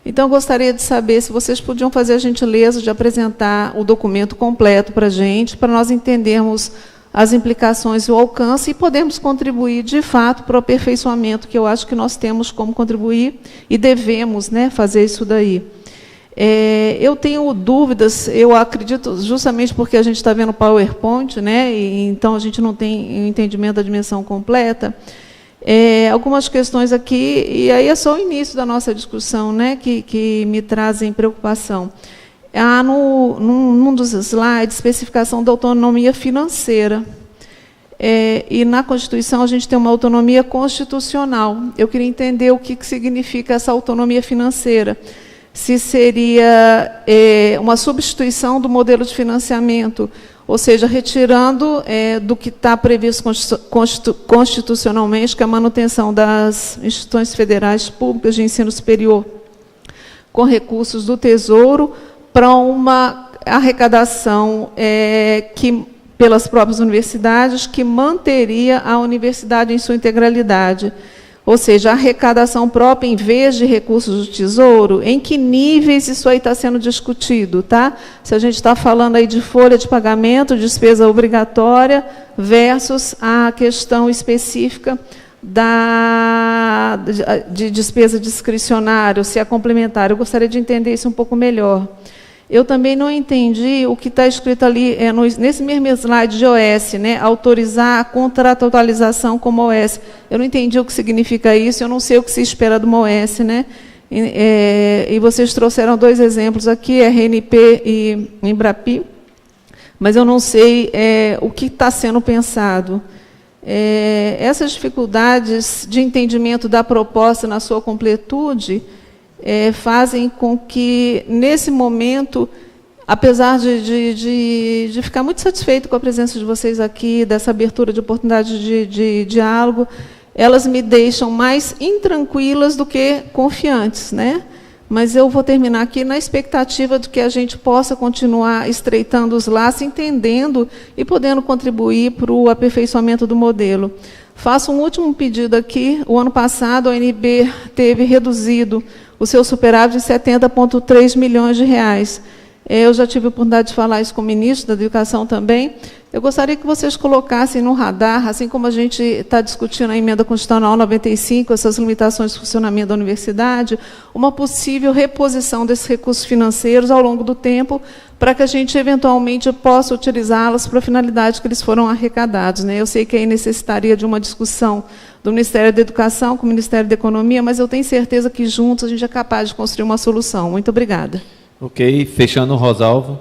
Então, eu gostaria de saber se vocês podiam fazer a gentileza de apresentar o documento completo para a gente, para nós entendermos as implicações e o alcance, e podemos contribuir, de fato, para o aperfeiçoamento, que eu acho que nós temos como contribuir e devemos, né, fazer isso daí. Eu tenho dúvidas, eu acredito, justamente porque a gente está vendo o PowerPoint, né, e então a gente não tem um entendimento da dimensão completa, algumas questões aqui, e aí é só o início da nossa discussão, né, que me trazem preocupação. Há, num dos slides, especificação da autonomia financeira. E na Constituição a gente tem uma autonomia constitucional. Eu queria entender o que significa essa autonomia financeira. Se seria uma substituição do modelo de financiamento, ou seja, retirando do que está previsto constitucionalmente, que é a manutenção das instituições federais públicas de ensino superior com recursos do Tesouro, para uma arrecadação pelas próprias universidades, que manteria a universidade em sua integralidade. Ou seja, a arrecadação própria, em vez de recursos do Tesouro, em que níveis isso aí está sendo discutido? Tá? Se a gente está falando aí de folha de pagamento, despesa obrigatória, versus a questão específica de despesa discricionária, ou se é complementar. Eu gostaria de entender isso um pouco melhor. Eu também não entendi o que está escrito ali, nesse mesmo slide de OS, né, autorizar a contratualização como OS. Eu não entendi o que significa isso, eu não sei o que se espera de uma OS. Né? E vocês trouxeram dois exemplos aqui, RNP e Embrapi, mas eu não sei o que está sendo pensado. Essas dificuldades de entendimento da proposta na sua completude fazem com que, nesse momento, apesar de ficar muito satisfeito com a presença de vocês aqui, dessa abertura de oportunidade de diálogo, elas me deixam mais intranquilas do que confiantes, né? Mas eu vou terminar aqui na expectativa de que a gente possa continuar estreitando os laços, entendendo e podendo contribuir para o aperfeiçoamento do modelo. Faço um último pedido aqui. O ano passado, a ANB teve reduzido o seu superávit em 70,3 milhões de reais. Eu já tive a oportunidade de falar isso com o ministro da Educação também. Eu gostaria que vocês colocassem no radar, assim como a gente está discutindo a emenda constitucional 95, essas limitações de funcionamento da universidade, uma possível reposição desses recursos financeiros ao longo do tempo, para que a gente, eventualmente, possa utilizá-los para a finalidade que eles foram arrecadados, né? Eu sei que aí necessitaria de uma discussão do Ministério da Educação com o Ministério da Economia, mas eu tenho certeza que, juntos, a gente é capaz de construir uma solução. Muito obrigada. Ok, fechando o Rosalvo.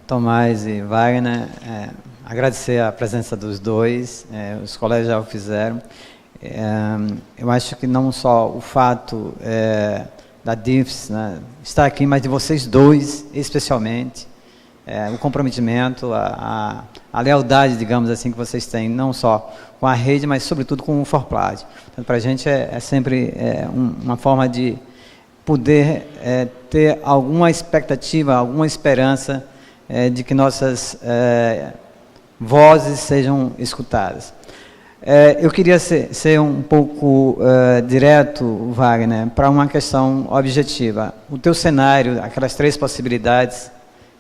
Tomás e Wagner, agradecer a presença dos dois, os colegas já o fizeram. Eu acho que não só o fato da DIFES, né, estar aqui, mas de vocês dois, especialmente, o comprometimento, a lealdade, digamos assim, que vocês têm, não só com a rede, mas, sobretudo, com o Forplad. Então, para a gente é sempre uma forma de poder ter alguma expectativa, alguma esperança de que nossas vozes sejam escutadas. Eu queria ser um pouco direto, Wagner, para uma questão objetiva. O teu cenário, aquelas 3 possibilidades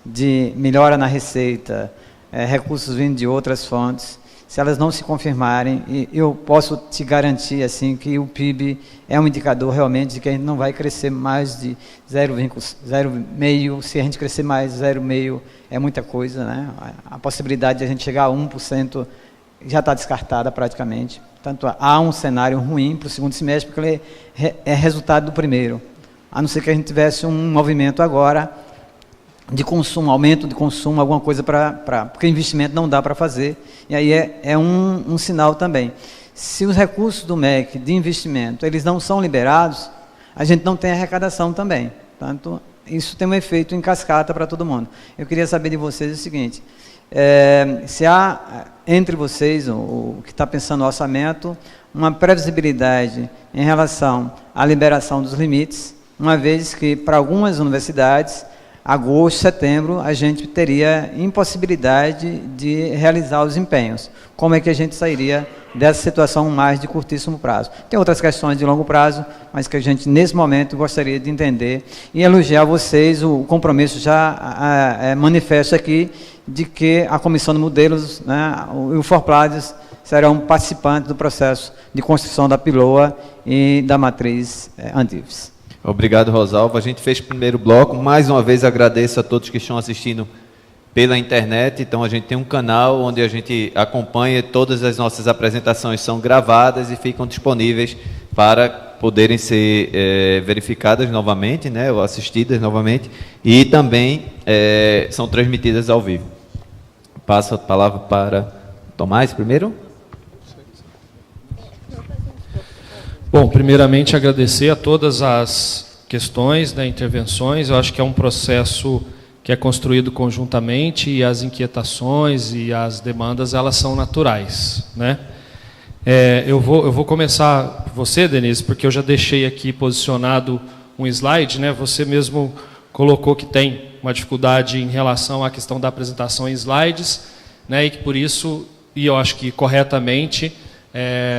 de melhora na receita, recursos vindo de outras fontes, se elas não se confirmarem, eu posso te garantir assim, que o PIB é um indicador realmente de que a gente não vai crescer mais de 0,5%. Se a gente crescer mais 0,5%, é muita coisa, né? A possibilidade de a gente chegar a 1% já está descartada praticamente. Portanto, há um cenário ruim para o segundo semestre, porque ele é resultado do primeiro. A não ser que a gente tivesse um movimento agora de consumo, aumento de consumo, alguma coisa porque investimento não dá para fazer, e aí é um sinal também. Se os recursos do MEC de investimento, eles não são liberados, a gente não tem arrecadação também. Portanto, isso tem um efeito em cascata para todo mundo. Eu queria saber de vocês o seguinte, se há entre vocês, o que está pensando no orçamento, uma previsibilidade em relação à liberação dos limites, uma vez que, para algumas universidades, agosto, setembro, a gente teria impossibilidade de realizar os empenhos. Como é que a gente sairia dessa situação mais de curtíssimo prazo? Tem outras questões de longo prazo, mas que a gente, nesse momento, gostaria de entender e elogiar vocês, o compromisso já manifesto aqui, de que a Comissão de Modelos, né, e o Forplades serão participantes do processo de construção da PILOA e da matriz Andifes. Obrigado, Rosalvo. A gente fez o primeiro bloco. Mais uma vez agradeço a todos que estão assistindo pela internet. Então, a gente tem um canal onde a gente acompanha, todas as nossas apresentações são gravadas e ficam disponíveis para poderem ser verificadas novamente, né, ou assistidas novamente, e também são transmitidas ao vivo. Passo a palavra para Tomás primeiro. Bom, primeiramente agradecer a todas as questões, né, intervenções. Eu acho que é um processo que é construído conjuntamente e as inquietações e as demandas, elas são naturais, né? Eu vou começar, você, Denise, porque eu já deixei aqui posicionado um slide, né? Você mesmo colocou que tem uma dificuldade em relação à questão da apresentação em slides, né? E que por isso, e eu acho que corretamente,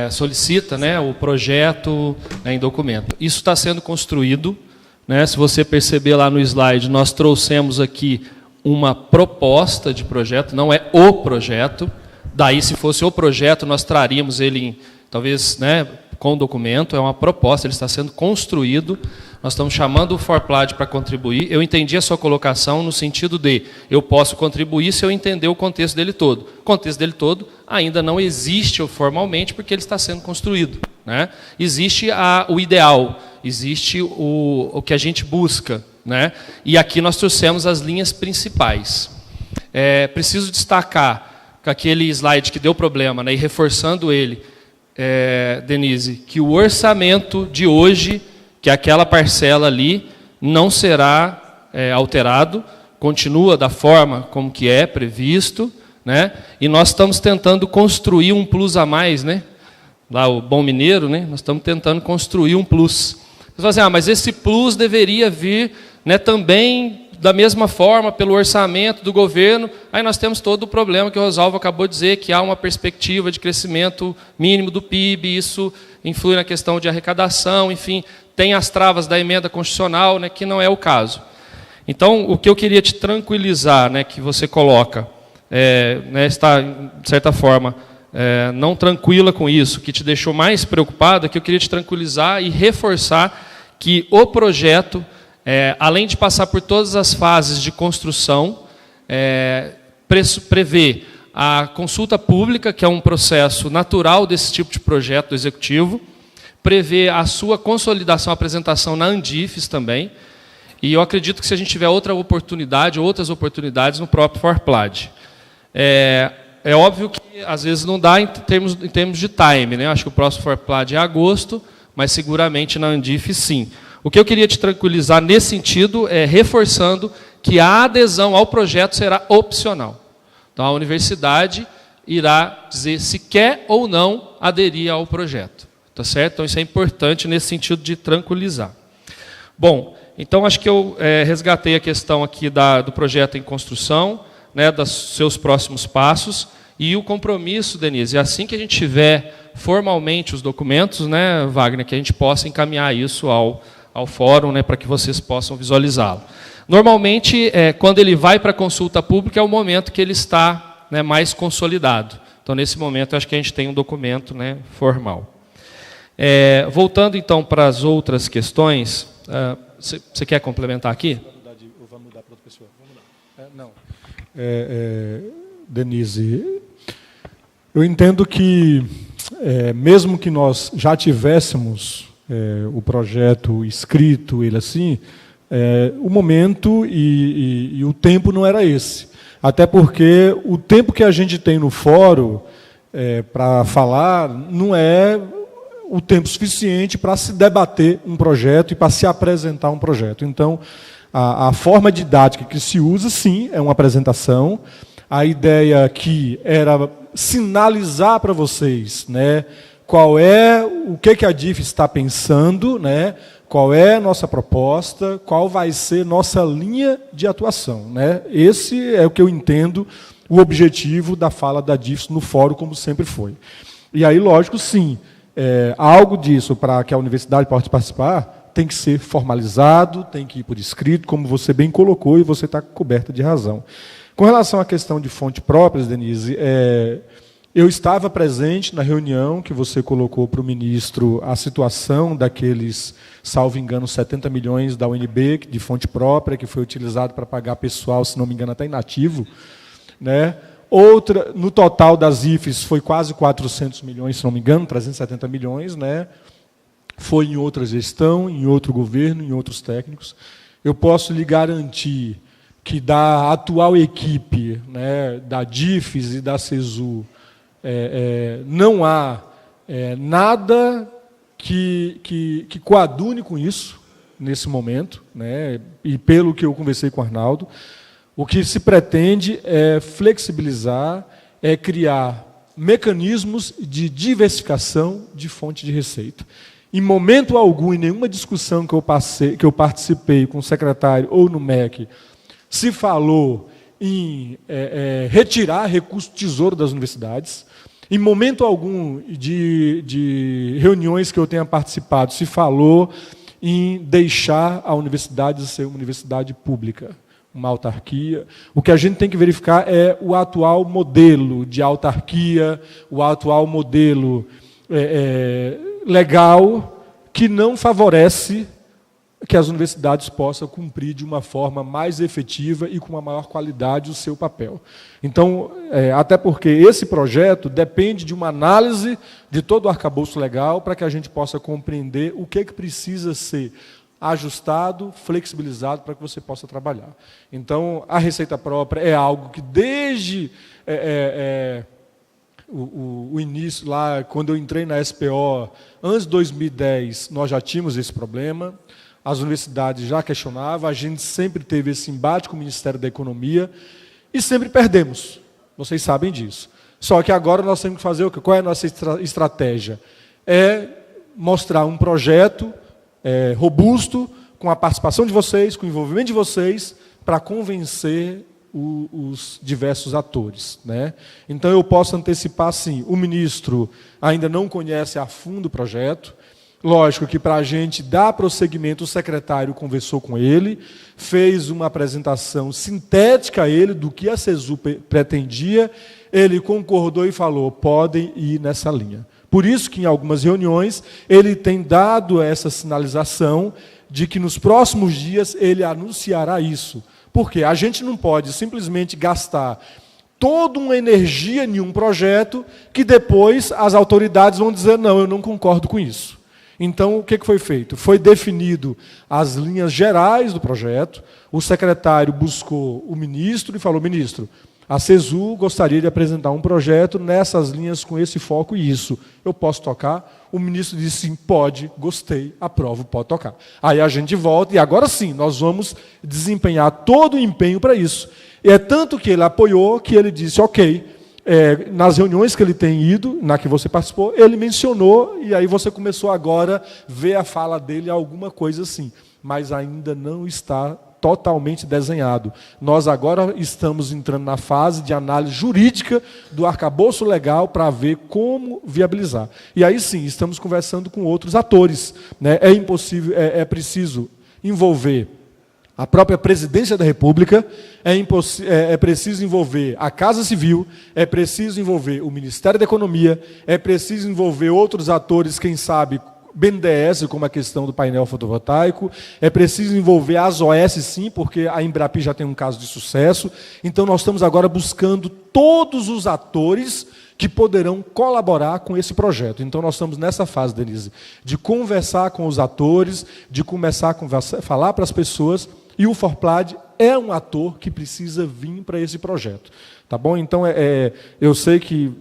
solicita, né, o projeto, né, em documento. Isso está sendo construído, né? Se você perceber lá no slide, nós trouxemos aqui uma proposta de projeto, não é o projeto. Daí, se fosse o projeto, nós traríamos ele, talvez, né, com documento. É uma proposta, ele está sendo construído. Nós estamos chamando o Forplad para contribuir. Eu entendi a sua colocação no sentido de eu posso contribuir se eu entender o contexto dele todo. O contexto dele todo ainda não existe formalmente porque ele está sendo construído, né? Existe o ideal, existe o que a gente busca, né? E aqui nós trouxemos as linhas principais. Preciso destacar com aquele slide que deu problema, né, e reforçando ele, Denise, que o orçamento de hoje, que aquela parcela ali, não será alterado, continua da forma como que é previsto, né, e nós estamos tentando construir um plus a mais, né, lá o Bom Mineiro, né, nós estamos tentando construir um plus. Você fala assim, mas esse plus deveria vir, né, também da mesma forma pelo orçamento do governo. Aí nós temos todo o problema que o Rosalvo acabou de dizer, que há uma perspectiva de crescimento mínimo do PIB, isso influi na questão de arrecadação, enfim, tem as travas da emenda constitucional, né, que não é o caso. Então, o que eu queria te tranquilizar, né, que você coloca, né, está, de certa forma, não tranquila com isso, que te deixou mais preocupada, que eu queria te tranquilizar e reforçar que o projeto, além de passar por todas as fases de construção, prevê a consulta pública, que é um processo natural desse tipo de projeto do Executivo, prevê a sua consolidação, apresentação na Andifes também, e eu acredito que se a gente tiver outra oportunidade, outras oportunidades no próprio Forplad. É óbvio que às vezes não dá em termos de time, né? Acho que o próximo Forplad é agosto, mas seguramente na Andifes sim. O que eu queria te tranquilizar nesse sentido é reforçando que a adesão ao projeto será opcional. Então, a universidade irá dizer se quer ou não aderir ao projeto. Tá certo? Então, isso é importante nesse sentido de tranquilizar. Bom, então, acho que eu resgatei a questão aqui do projeto em construção, né, dos seus próximos passos, e o compromisso, Denise, assim que a gente tiver formalmente os documentos, né, Wagner, que a gente possa encaminhar isso ao fórum, né, para que vocês possam visualizá-lo. Normalmente, quando ele vai para a consulta pública, é o momento que ele está, né, mais consolidado. Então, nesse momento, eu acho que a gente tem um documento, né, formal. Voltando, então, para as outras questões, você quer complementar aqui? Vamos mudar para outra pessoa. Vamos mudar. Não. Denise, eu entendo que, mesmo que nós já tivéssemos o projeto escrito, ele assim, o momento e o tempo não era esse. Até porque o tempo que a gente tem no fórum para falar não é o tempo suficiente para se debater um projeto e para se apresentar um projeto. Então, a forma didática que se usa, sim, é uma apresentação. A ideia aqui era sinalizar para vocês, né, o que a DIF está pensando, né, qual é a nossa proposta, qual vai ser nossa linha de atuação. Né? Esse é o que eu entendo, o objetivo da fala da DIF no fórum, como sempre foi. E aí, lógico, sim, algo disso para que a universidade possa participar tem que ser formalizado, tem que ir por escrito, como você bem colocou, e você está coberta de razão. Com relação à questão de fonte próprias, Denise, eu estava presente na reunião que você colocou para o ministro a situação daqueles, salvo engano, 70 milhões da UNB de fonte própria, que foi utilizado para pagar pessoal, se não me engano, até inativo. Né? Outra, no total das IFES, foi quase 400 milhões, se não me engano, 370 milhões, né? Foi em outra gestão, em outro governo, em outros técnicos. Eu posso lhe garantir que da atual equipe, né, da DIFES e da CESU, não há nada que coadune com isso, nesse momento, né, e pelo que eu conversei com o Arnaldo, o que se pretende é flexibilizar, é criar mecanismos de diversificação de fonte de receita. Em momento algum, em nenhuma discussão que eu participei com o secretário ou no MEC, se falou em retirar recurso do tesouro das universidades. Em momento algum de reuniões que eu tenha participado, se falou em deixar a universidade ser uma universidade pública, uma autarquia. O que a gente tem que verificar é o atual modelo de autarquia, o atual modelo legal, que não favorece que as universidades possam cumprir de uma forma mais efetiva e com uma maior qualidade o seu papel. Então, até porque esse projeto depende de uma análise de todo o arcabouço legal para que a gente possa compreender o que precisa ser ajustado, flexibilizado para que você possa trabalhar. Então, a receita própria é algo que desde o início, lá, quando eu entrei na SPO, antes de 2010, nós já tínhamos esse problema, as universidades já questionavam, a gente sempre teve esse embate com o Ministério da Economia e sempre perdemos. Vocês sabem disso. Só que agora nós temos que fazer o quê? Qual é a nossa estratégia? É mostrar um projeto robusto, com a participação de vocês, com o envolvimento de vocês, para convencer os diversos atores, né? Então, eu posso antecipar, sim, o ministro ainda não conhece a fundo o projeto. Lógico que, para a gente dar prosseguimento, o secretário conversou com ele, fez uma apresentação sintética a ele do que a CESU pretendia, ele concordou e falou, podem ir nessa linha. Por isso que, em algumas reuniões, ele tem dado essa sinalização de que, nos próximos dias, ele anunciará isso. Porque a gente não pode simplesmente gastar toda uma energia em um projeto que depois as autoridades vão dizer, não, eu não concordo com isso. Então, o que foi feito? Foi definido as linhas gerais do projeto, o secretário buscou o ministro e falou, ministro, a CESU gostaria de apresentar um projeto nessas linhas com esse foco e isso. Eu posso tocar? O ministro disse sim, pode, gostei, aprovo, pode tocar. Aí a gente volta e agora sim, nós vamos desempenhar todo o empenho para isso. E é tanto que ele apoiou que ele disse, ok, nas reuniões que ele tem ido, na que você participou, ele mencionou e aí você começou agora a ver a fala dele, alguma coisa assim. Mas ainda não está totalmente desenhado. Nós agora estamos entrando na fase de análise jurídica do arcabouço legal para ver como viabilizar. E aí sim, estamos conversando com outros atores, né? É preciso envolver a própria Presidência da República, é preciso envolver a Casa Civil, é preciso envolver o Ministério da Economia, é preciso envolver outros atores, quem sabe, BNDES, como a questão do painel fotovoltaico, é preciso envolver as OS, sim, porque a Embrapi já tem um caso de sucesso. Então, nós estamos agora buscando todos os atores que poderão colaborar com esse projeto. Então, nós estamos nessa fase, Denise, de conversar com os atores, de começar a falar para as pessoas, e o Forplad é um ator que precisa vir para esse projeto. Tá bom? Então, eu sei que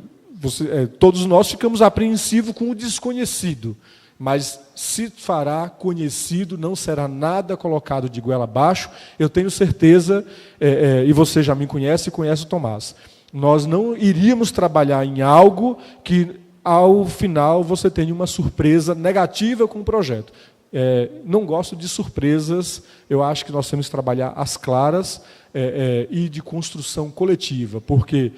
todos nós ficamos apreensivos com o desconhecido, mas se fará conhecido, não será nada colocado de goela abaixo. Eu tenho certeza, e você já me conhece e conhece o Tomás, nós não iríamos trabalhar em algo que, ao final, você tenha uma surpresa negativa com o projeto. Não gosto de surpresas, eu acho que nós temos que trabalhar às claras e de construção coletiva, porque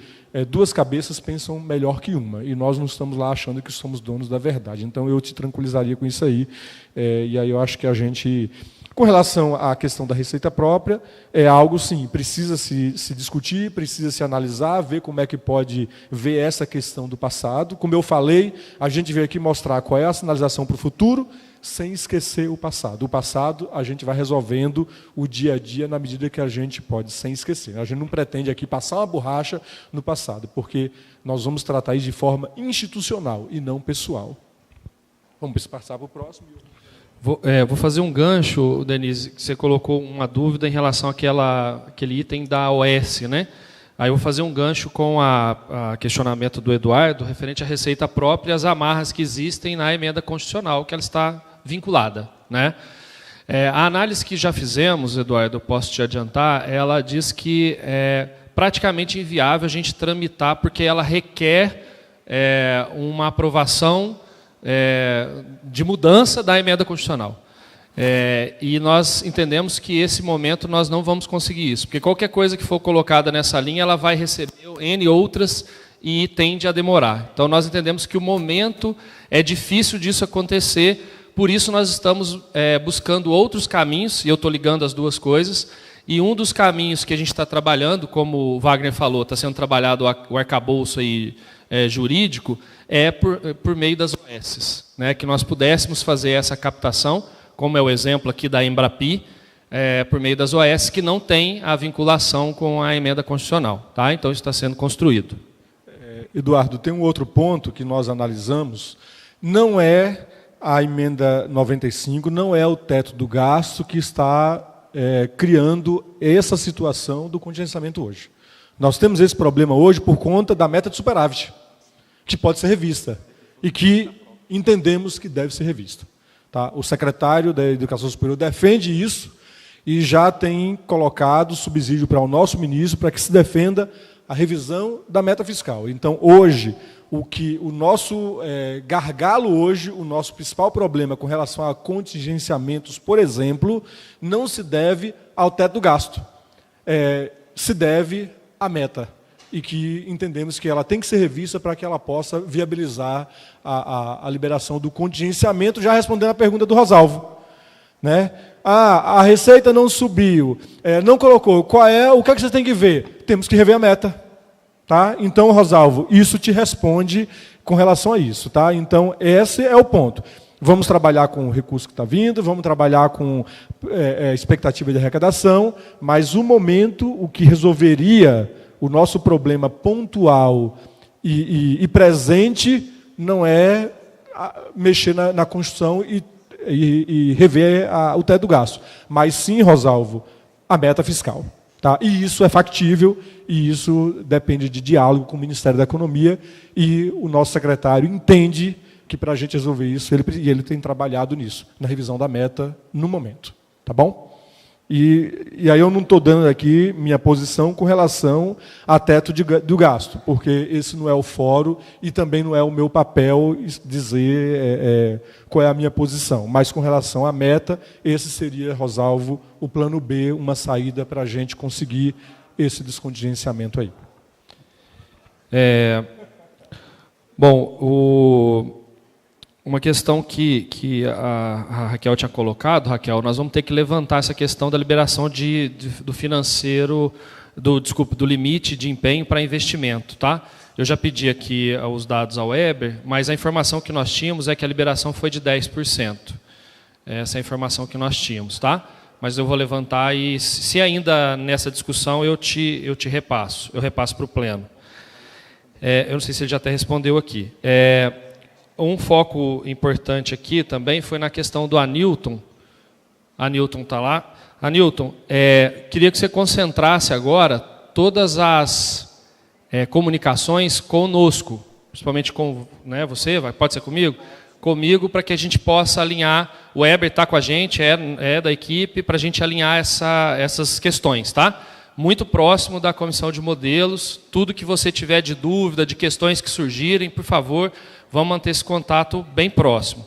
duas cabeças pensam melhor que uma, e nós não estamos lá achando que somos donos da verdade. Então, eu te tranquilizaria com isso aí, e aí eu acho que a gente, com relação à questão da receita própria, é algo, sim, precisa se discutir, precisa se analisar, ver como é que pode ver essa questão do passado. Como eu falei, a gente veio aqui mostrar qual é a sinalização para o futuro, sem esquecer o passado. O passado a gente vai resolvendo o dia a dia na medida que a gente pode, sem esquecer. A gente não pretende aqui passar uma borracha no passado, porque nós vamos tratar isso de forma institucional e não pessoal. Vamos passar para o próximo. Vou fazer um gancho, Denise, que você colocou uma dúvida em relação àquele item da OS, né? Aí eu vou fazer um gancho com a questionamento do Eduardo, referente à receita própria e as amarras que existem na emenda constitucional, que ela está vinculada, né? A análise que já fizemos, Eduardo, eu posso te adiantar, ela diz que é praticamente inviável a gente tramitar, porque ela requer uma aprovação de mudança da emenda constitucional. E nós entendemos que esse momento nós não vamos conseguir isso, porque qualquer coisa que for colocada nessa linha, ela vai receber N outras e tende a demorar. Então, nós entendemos que o momento é difícil disso acontecer, por isso nós estamos buscando outros caminhos, e eu estou ligando as duas coisas, e um dos caminhos que a gente está trabalhando, como o Wagner falou, está sendo trabalhado o arcabouço aí, jurídico, por meio das OS, né, que nós pudéssemos fazer essa captação, como é o exemplo aqui da Embrapi, por meio das OS, que não tem a vinculação com a emenda constitucional. Tá? Então, isso está sendo construído. Eduardo, tem um outro ponto que nós analisamos, não é a emenda 95 não é o teto do gasto que está criando essa situação do contingenciamento hoje. Nós temos esse problema hoje por conta da meta de superávit, que pode ser revista e que entendemos que deve ser revista. Tá? O secretário da Educação Superior defende isso e já tem colocado subsídio para o nosso ministro para que se defenda a revisão da meta fiscal. Então, hoje, o nosso gargalo hoje, o nosso principal problema com relação a contingenciamentos, por exemplo, não se deve ao teto do gasto, se deve à meta, e que entendemos que ela tem que ser revista para que ela possa viabilizar a liberação do contingenciamento, já respondendo à pergunta do Rosalvo. Né? A receita não subiu, não colocou. O que é que você tem que ver? Temos que rever a meta. Tá? Então, Rosalvo, isso te responde com relação a isso. Tá? Então, esse é o ponto. Vamos trabalhar com o recurso que está vindo, vamos trabalhar com expectativa de arrecadação, mas o momento, o que resolveria o nosso problema pontual e presente não é mexer na Constituição e rever o teto do gasto, mas sim, Rosalvo, a meta fiscal. Tá? E isso é factível, e isso depende de diálogo com o Ministério da Economia, e o nosso secretário entende que para a gente resolver isso, ele tem trabalhado nisso, na revisão da meta, no momento. Tá bom? E aí eu não estou dando aqui minha posição com relação a teto do gasto, porque esse não é o fórum e também não é o meu papel dizer qual é a minha posição. Mas com relação à meta, esse seria, Rosalvo, o plano B, uma saída para a gente conseguir esse descontingenciamento aí. Uma questão que a Raquel tinha colocado, Raquel, nós vamos ter que levantar essa questão da liberação do financeiro, do limite de empenho para investimento. Tá? Eu já pedi aqui os dados ao Weber, mas a informação que nós tínhamos é que a liberação foi de 10%. Essa é a informação que nós tínhamos. Tá? Mas eu vou levantar e, se ainda nessa discussão, eu te repasso. Eu repasso para o pleno. Eu não sei se ele já até respondeu aqui. Um foco importante aqui também foi na questão do Anilton. Anilton está lá. Anilton, queria que você concentrasse agora todas as comunicações conosco, principalmente com você, pode ser comigo? Comigo, para que a gente possa alinhar. O Weber está com a gente, é da equipe, para a gente alinhar essas questões, tá? Muito próximo da comissão de modelos. Tudo que você tiver de dúvida, de questões que surgirem, por favor, vamos manter esse contato bem próximo.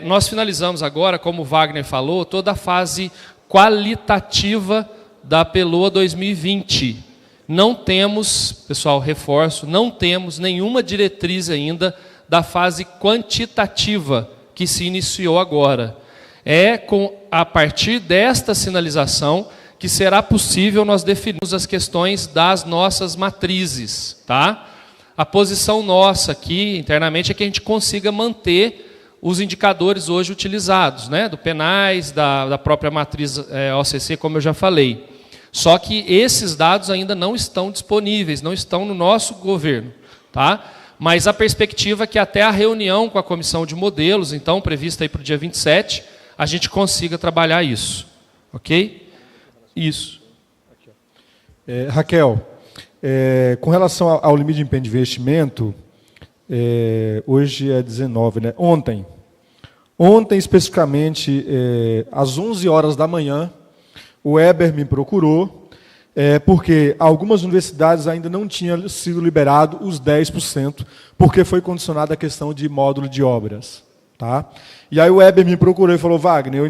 Nós finalizamos agora, como o Wagner falou, toda a fase qualitativa da PELOA 2020. Não temos, pessoal, reforço, não temos nenhuma diretriz ainda da fase quantitativa que se iniciou agora. A partir desta sinalização que será possível nós definirmos as questões das nossas matrizes. Tá? A posição nossa aqui, internamente, é que a gente consiga manter os indicadores hoje utilizados, do penais, da própria matriz OCC, como eu já falei. Só que esses dados ainda não estão disponíveis, não estão no nosso governo. Tá? Mas a perspectiva é que até a reunião com a comissão de modelos, então, prevista aí para o dia 27, a gente consiga trabalhar isso. Ok? Isso. Raquel, com relação ao limite de empenho de investimento, hoje é 19, né? Ontem, especificamente, às 11 horas da manhã, o Weber me procurou, porque algumas universidades ainda não tinham sido liberado os 10%, porque foi condicionada a questão de módulo de obras. Tá? E aí o Weber me procurou e falou, Wagner,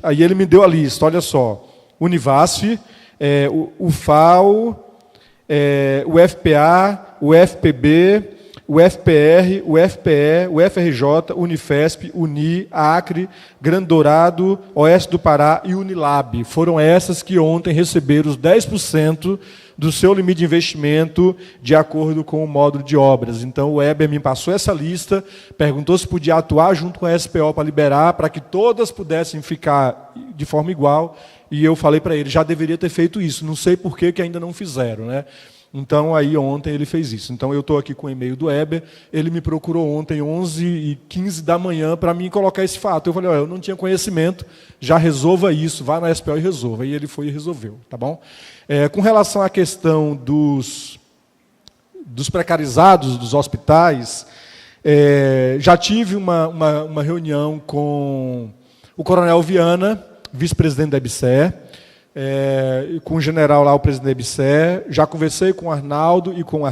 aí ele me deu a lista, olha só, Univasf, o FAO, o FPA, o FPB, o FPR, o FPE, o FRJ, Unifesp, Uni, Acre, Grande Dourado, Oeste do Pará e Unilab. Foram essas que ontem receberam os 10% do seu limite de investimento de acordo com o módulo de obras. Então, o Weber me passou essa lista, perguntou se podia atuar junto com a SPO para liberar, para que todas pudessem ficar de forma igual, e eu falei para ele, já deveria ter feito isso, não sei por que ainda não fizeram. Né? Então, aí ontem ele fez isso. Então, eu estou aqui com o e-mail do Heber, ele me procurou ontem, 11h15 da manhã, para mim colocar esse fato. Eu falei, eu não tinha conhecimento, já resolva isso, vá na SPO e resolva. E ele foi e resolveu, tá bom? Com relação à questão dos precarizados dos hospitais, já tive uma reunião com o Coronel Viana, vice-presidente da EBSER, com o general lá, o presidente da EBSER, já conversei com o Arnaldo e com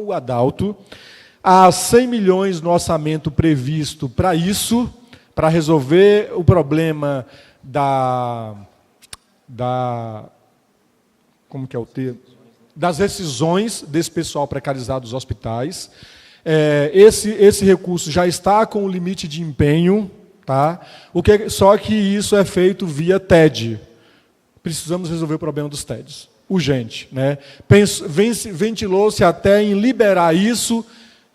o Adalto. Há 100 milhões no orçamento previsto para isso, para resolver o problema como que é o termo? Das rescisões desse pessoal precarizado dos hospitais. Esse recurso já está com o limite de empenho, tá? Só que isso é feito via TED. Precisamos resolver o problema dos TEDs. Urgente, né? Ventilou-se até em liberar isso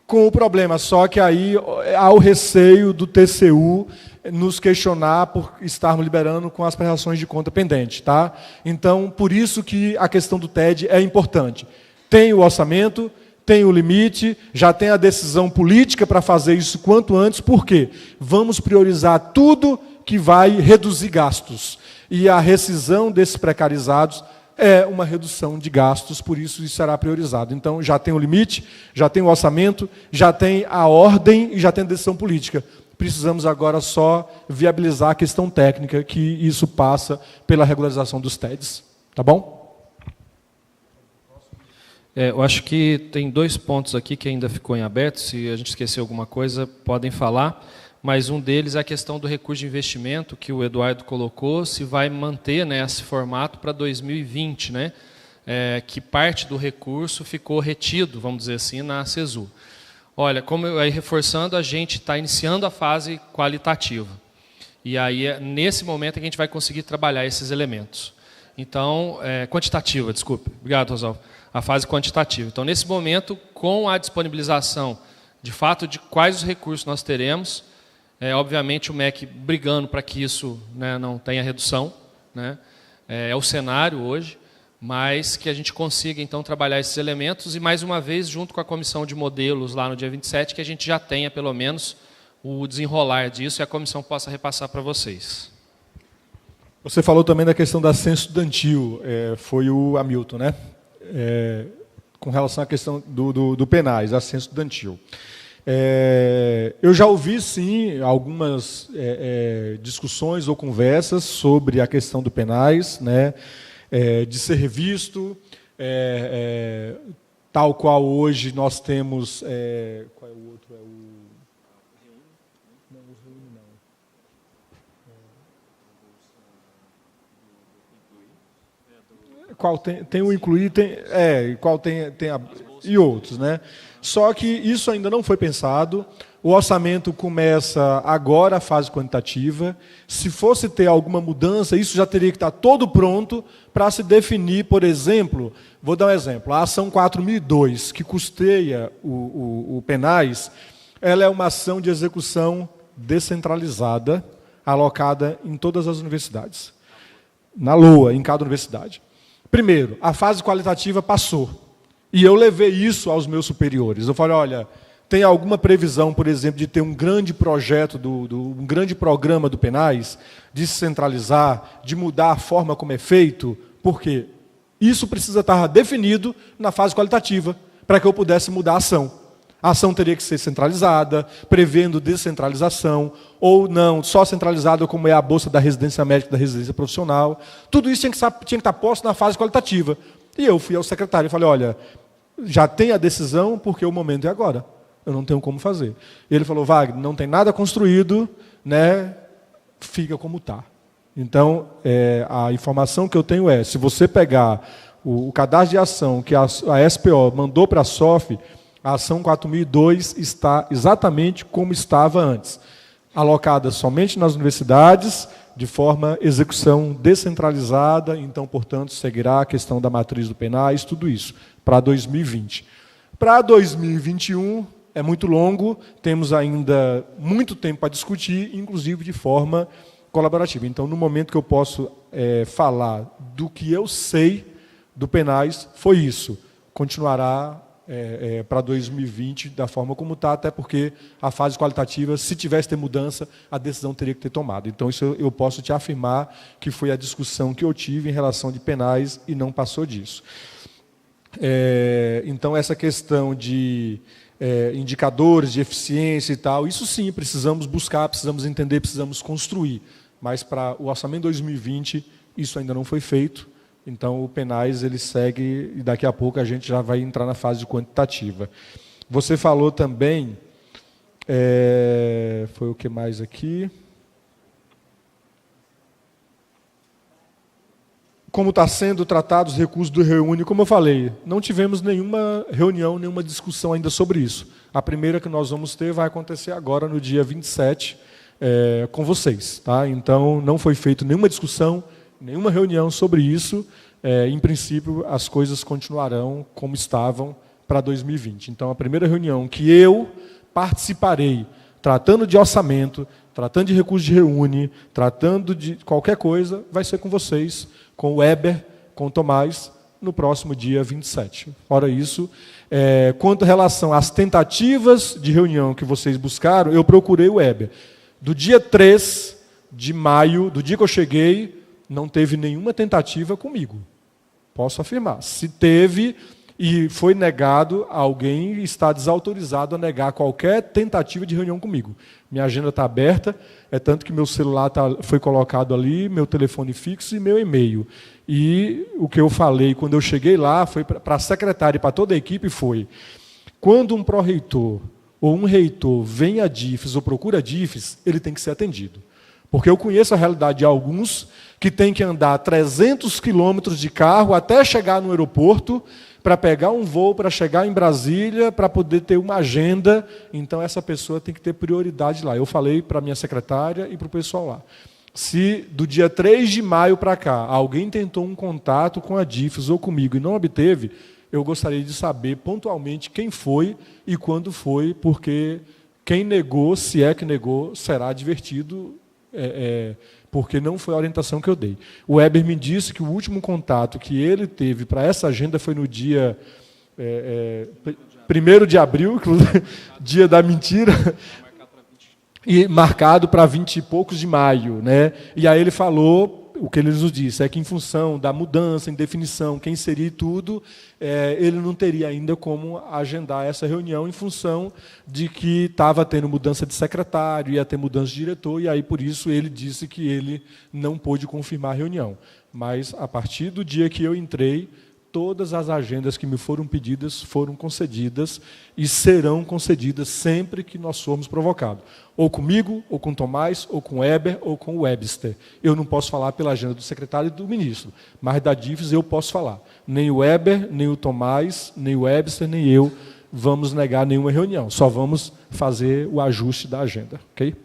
com o problema, só que aí há o receio do TCU nos questionar por estarmos liberando com as prestações de conta pendentes, tá? Então, por isso que a questão do TED é importante. Tem o orçamento, tem o limite, já tem a decisão política para fazer isso quanto antes, por quê? Vamos priorizar tudo que vai reduzir gastos. E a rescisão desses precarizados é uma redução de gastos, por isso será priorizado. Então, já tem o limite, já tem o orçamento, já tem a ordem e já tem a decisão política. Precisamos agora só viabilizar a questão técnica, que isso passa pela regularização dos TEDs. Tá bom? Eu acho que tem 2 pontos aqui que ainda ficou em aberto. Se a gente esquecer alguma coisa, podem falar. Mas um deles é a questão do recurso de investimento, que o Eduardo colocou, se vai manter, né, esse formato para 2020, né, que parte do recurso ficou retido, vamos dizer assim, na CESU. Olha, como aí reforçando, a gente está iniciando a fase qualitativa. E aí é nesse momento que a gente vai conseguir trabalhar esses elementos. Então, quantitativa, desculpe. Obrigado, Rosalvo. A fase quantitativa. Então, nesse momento, com a disponibilização, de fato, de quais os recursos nós teremos, obviamente o MEC brigando para que isso, né, não tenha redução, né, é o cenário hoje, mas que a gente consiga, então, trabalhar esses elementos e, mais uma vez, junto com a comissão de modelos, lá no dia 27, que a gente já tenha, pelo menos, o desenrolar disso e a comissão possa repassar para vocês. Você falou também da questão da ascensão estudantil, foi o Hamilton, né? Com relação à questão do penais, ascensão estudantil. Eu já ouvi, sim, algumas discussões ou conversas sobre a questão do penais, né? De ser visto, tal qual hoje nós temos... qual é o outro? Não, o Reúne não. Qual tem o Incluir, e outros, né? Só que isso ainda não foi pensado. O orçamento começa agora a fase quantitativa. Se fosse ter alguma mudança, isso já teria que estar todo pronto para se definir, por exemplo, vou dar um exemplo, a ação 4002, que custeia o penais, ela é uma ação de execução descentralizada, alocada em todas as universidades, na LOA, em cada universidade. Primeiro, a fase qualitativa passou, e eu levei isso aos meus superiores. Eu falei, olha, tem alguma previsão, por exemplo, de ter um grande projeto, um grande programa do penais, de se centralizar, de mudar a forma como é feito? Porque isso precisa estar definido na fase qualitativa, para que eu pudesse mudar a ação. A ação teria que ser centralizada, prevendo descentralização, ou não, só centralizada como é a bolsa da residência médica e da residência profissional. Tudo isso tinha que estar posto na fase qualitativa. E eu fui ao secretário e falei, olha, já tem a decisão, porque o momento é agora. Eu não tenho como fazer. Ele falou, Wagner, não tem nada construído, né? Fica como está. Então, a informação que eu tenho é, se você pegar o cadastro de ação que a SPO mandou para a SOF, a ação 4002 está exatamente como estava antes, alocada somente nas universidades, de forma execução descentralizada, então, portanto, seguirá a questão da matriz do penais, tudo isso, para 2020. Para 2021, é muito longo, temos ainda muito tempo para discutir, inclusive de forma colaborativa. Então, no momento que eu posso falar do que eu sei, do Penais foi isso. Continuará para 2020 da forma como está, até porque a fase qualitativa, se tivesse ter mudança, a decisão teria que ter tomado. Então, isso eu posso te afirmar que foi a discussão que eu tive em relação de Penais e não passou disso. Então, essa questão de indicadores de eficiência e tal, isso sim, precisamos buscar, precisamos entender, precisamos construir. Mas para o orçamento 2020, isso ainda não foi feito. Então, o Penais ele segue, e daqui a pouco a gente já vai entrar na fase quantitativa. Você falou também, foi o que mais aqui? Como está sendo tratados os recursos do Reúne, como eu falei, não tivemos nenhuma reunião, nenhuma discussão ainda sobre isso. A primeira que nós vamos ter vai acontecer agora, no dia 27, com vocês. Tá? Então, não foi feita nenhuma discussão, nenhuma reunião sobre isso. Em princípio, as coisas continuarão como estavam para 2020. Então, a primeira reunião que eu participarei, tratando de orçamento, tratando de recursos de Reúne, tratando de qualquer coisa, vai ser com vocês, com o Weber, com o Tomás, no próximo dia 27. Fora isso, quanto em relação às tentativas de reunião que vocês buscaram, eu procurei o Weber. Do dia 3 de maio, do dia que eu cheguei, não teve nenhuma tentativa comigo. Posso afirmar. Se teve e foi negado, alguém está desautorizado a negar qualquer tentativa de reunião comigo. Minha agenda está aberta, tanto que meu celular foi colocado ali, meu telefone fixo e meu e-mail. E o que eu falei quando eu cheguei lá, foi para a secretária e para toda a equipe, foi: quando um pró-reitor ou um reitor vem a DIFES ou procura a DIFES, ele tem que ser atendido. Porque eu conheço a realidade de alguns que têm que andar 300 quilômetros de carro até chegar no aeroporto para pegar um voo, para chegar em Brasília, para poder ter uma agenda. Então, essa pessoa tem que ter prioridade lá. Eu falei para a minha secretária e para o pessoal lá. Se do dia 3 de maio para cá alguém tentou um contato com a DIFES ou comigo e não obteve, eu gostaria de saber pontualmente quem foi e quando foi, porque quem negou, se é que negou, será advertido, porque não foi a orientação que eu dei. O Weber me disse que o último contato que ele teve para essa agenda foi no dia 1º de abril, dia da mentira, e marcado para 20 e poucos de maio. Né? E aí ele falou, o que ele nos disse, é que em função da mudança, em definição, quem seria e tudo, ele não teria ainda como agendar essa reunião em função de que estava tendo mudança de secretário, ia ter mudança de diretor, e aí, por isso, ele disse que ele não pôde confirmar a reunião. Mas, a partir do dia que eu entrei, todas as agendas que me foram pedidas foram concedidas e serão concedidas sempre que nós formos provocados. Ou comigo, ou com Tomás, ou com Weber, ou com o Webster. Eu não posso falar pela agenda do secretário e do ministro, mas da DIFES eu posso falar. Nem o Weber, nem o Tomás, nem o Webster, nem eu vamos negar nenhuma reunião. Só vamos fazer o ajuste da agenda. Ok?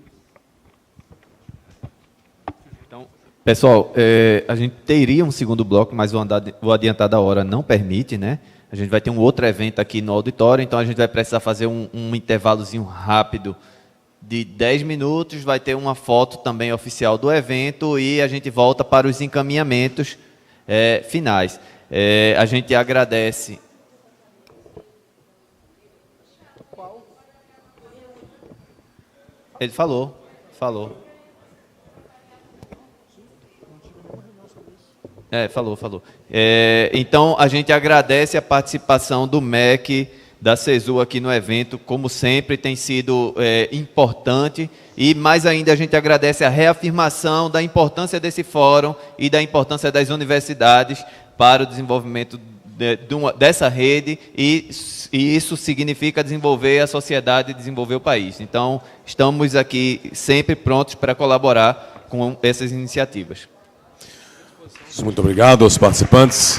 Pessoal, a gente teria um segundo bloco, mas o adiantar da hora não permite, né? A gente vai ter um outro evento aqui no auditório, então a gente vai precisar fazer um intervalozinho rápido de 10 minutos, vai ter uma foto também oficial do evento e a gente volta para os encaminhamentos finais. A gente agradece... Ele falou. Falou. Então, a gente agradece a participação do MEC, da CESU aqui no evento, como sempre tem sido importante, e mais ainda a gente agradece a reafirmação da importância desse fórum e da importância das universidades para o desenvolvimento dessa rede, e isso significa desenvolver a sociedade e desenvolver o país. Então, estamos aqui sempre prontos para colaborar com essas iniciativas. Muito obrigado aos participantes.